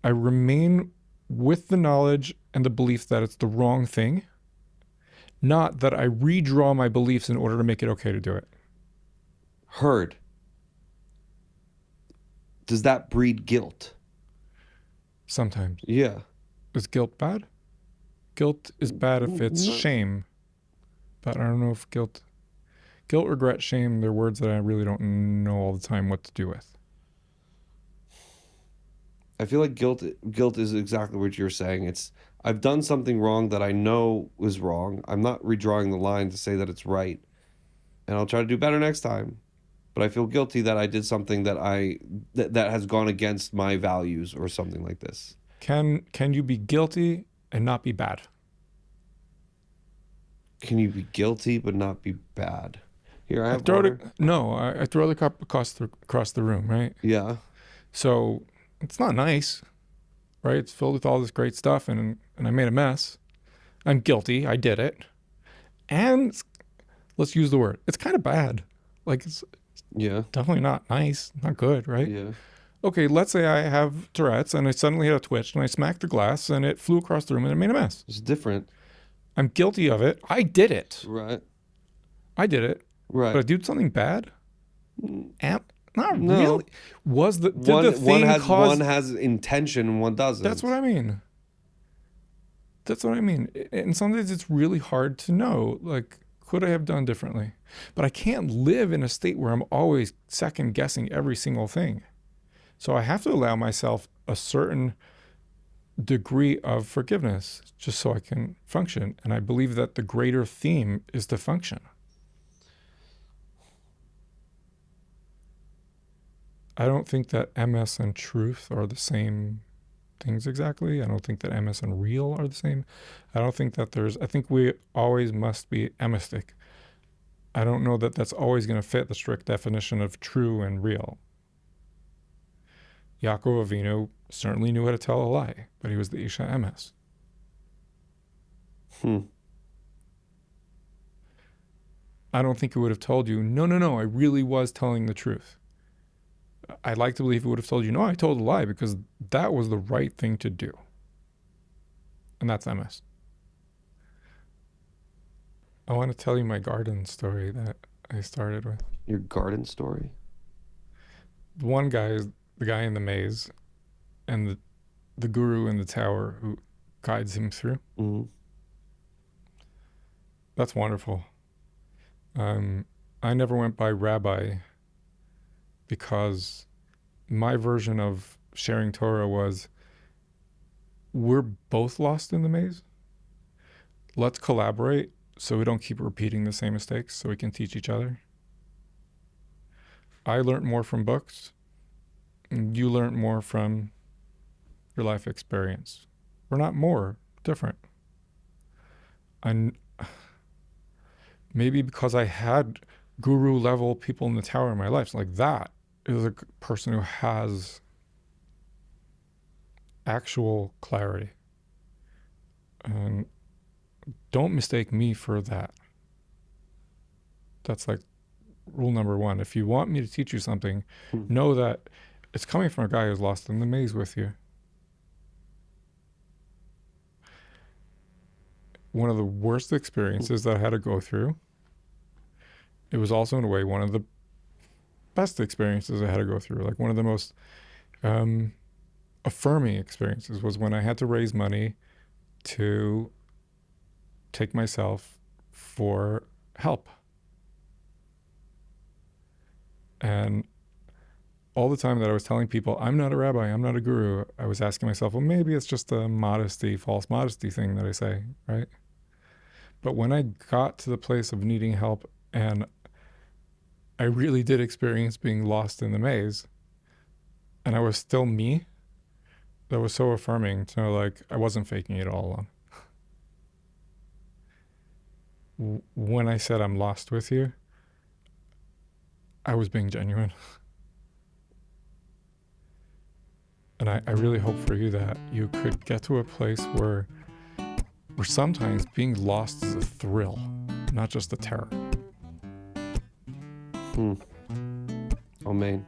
[SPEAKER 1] I remain with the knowledge and the belief that it's the wrong thing, not that I redraw my beliefs in order to make it okay to do it.
[SPEAKER 2] heard, does that breed guilt?
[SPEAKER 1] Sometimes.
[SPEAKER 2] Yeah.
[SPEAKER 1] Is guilt bad? Guilt is bad if it's
[SPEAKER 2] No,
[SPEAKER 1] shame, but I don't know if guilt, regret, shame, they're words that I really don't know all the time what to do with.
[SPEAKER 2] I feel like guilt is exactly what you're saying. It's, I've done something wrong that I know is wrong. I'm not redrawing the line to say that it's right, and I'll try to do better next time. But I feel guilty that I did something that has gone against my values or something like this.
[SPEAKER 1] Can you be guilty and not be bad?
[SPEAKER 2] Can you be guilty but not be bad? Here, I
[SPEAKER 1] I
[SPEAKER 2] have
[SPEAKER 1] throw it.
[SPEAKER 2] water.
[SPEAKER 1] No, I throw the cup across the room, right?
[SPEAKER 2] Yeah.
[SPEAKER 1] So it's not nice, right? It's filled with all this great stuff, and I made a mess. I'm guilty. I did it, and let's use the word. It's kind of bad. Like it's
[SPEAKER 2] Yeah.
[SPEAKER 1] definitely not nice, not good, right?
[SPEAKER 2] Yeah.
[SPEAKER 1] Okay, let's say I have Tourette's and I suddenly had a twitch and I smacked the glass and it flew across the room and it made a mess.
[SPEAKER 2] It's different.
[SPEAKER 1] I'm guilty of it. I did it.
[SPEAKER 2] Right.
[SPEAKER 1] I did it. But
[SPEAKER 2] Right.
[SPEAKER 1] I did something bad? Am not really.
[SPEAKER 2] No.
[SPEAKER 1] Did the thing
[SPEAKER 2] One
[SPEAKER 1] cause?
[SPEAKER 2] has intention and one
[SPEAKER 1] That's what
[SPEAKER 2] doesn't.
[SPEAKER 1] I mean. That's what I mean. And sometimes it's really hard to know. Like, could I have done differently? But I can't live in a state where I'm always second guessing every single thing. So I have to allow myself a certain degree of forgiveness just so I can function. And I believe that the greater theme is to function. I don't think that MS and truth are the same things exactly. I don't think that MS and real are the same. I think we always must be emistic. I don't know that that's always going to fit the strict definition of true and real. Yaakov Avinu certainly knew how to tell a lie, but he was the Isha MS.
[SPEAKER 2] Hmm.
[SPEAKER 1] I don't think he would have told you, no, no, no, I really was telling the truth. I'd like to believe he would have told you, no, I told a lie because that was the right thing to do. And that's MS. I want to tell you my garden story that I started with.
[SPEAKER 2] Your garden story.
[SPEAKER 1] One guy is the guy in the maze and the guru in the tower who guides him through.
[SPEAKER 2] Mm-hmm.
[SPEAKER 1] That's wonderful. I never went by rabbi because my version of sharing Torah was we're both lost in the maze. Let's collaborate so we don't keep repeating the same mistakes so we can teach each other. I learned more from books, and you learned more from your life experience. We're not more different. I maybe because I had guru level people in the tower in my life, so like that is a person who has actual clarity. And don't mistake me for that. That's like rule number one. If you want me to teach you something,
[SPEAKER 2] Hmm.
[SPEAKER 1] know that it's coming from a guy who's lost in the maze with you. One of the worst experiences that I had to go through, it was also in a way one of the best experiences I had to go through. Like one of the most um, affirming experiences was when I had to raise money to take myself for help. And all the time that I was telling people, I'm not a rabbi, I'm not a guru, I was asking myself, well, maybe it's just a modesty, false modesty thing that I say, right? But when I got to the place of needing help and I really did experience being lost in the maze and I was still me, that was so affirming to know like I wasn't faking it all along. When I said I'm lost with you, I was being genuine. And I really hope for you that you could get to a place where sometimes being lost is a thrill, not just a terror.
[SPEAKER 2] Amen.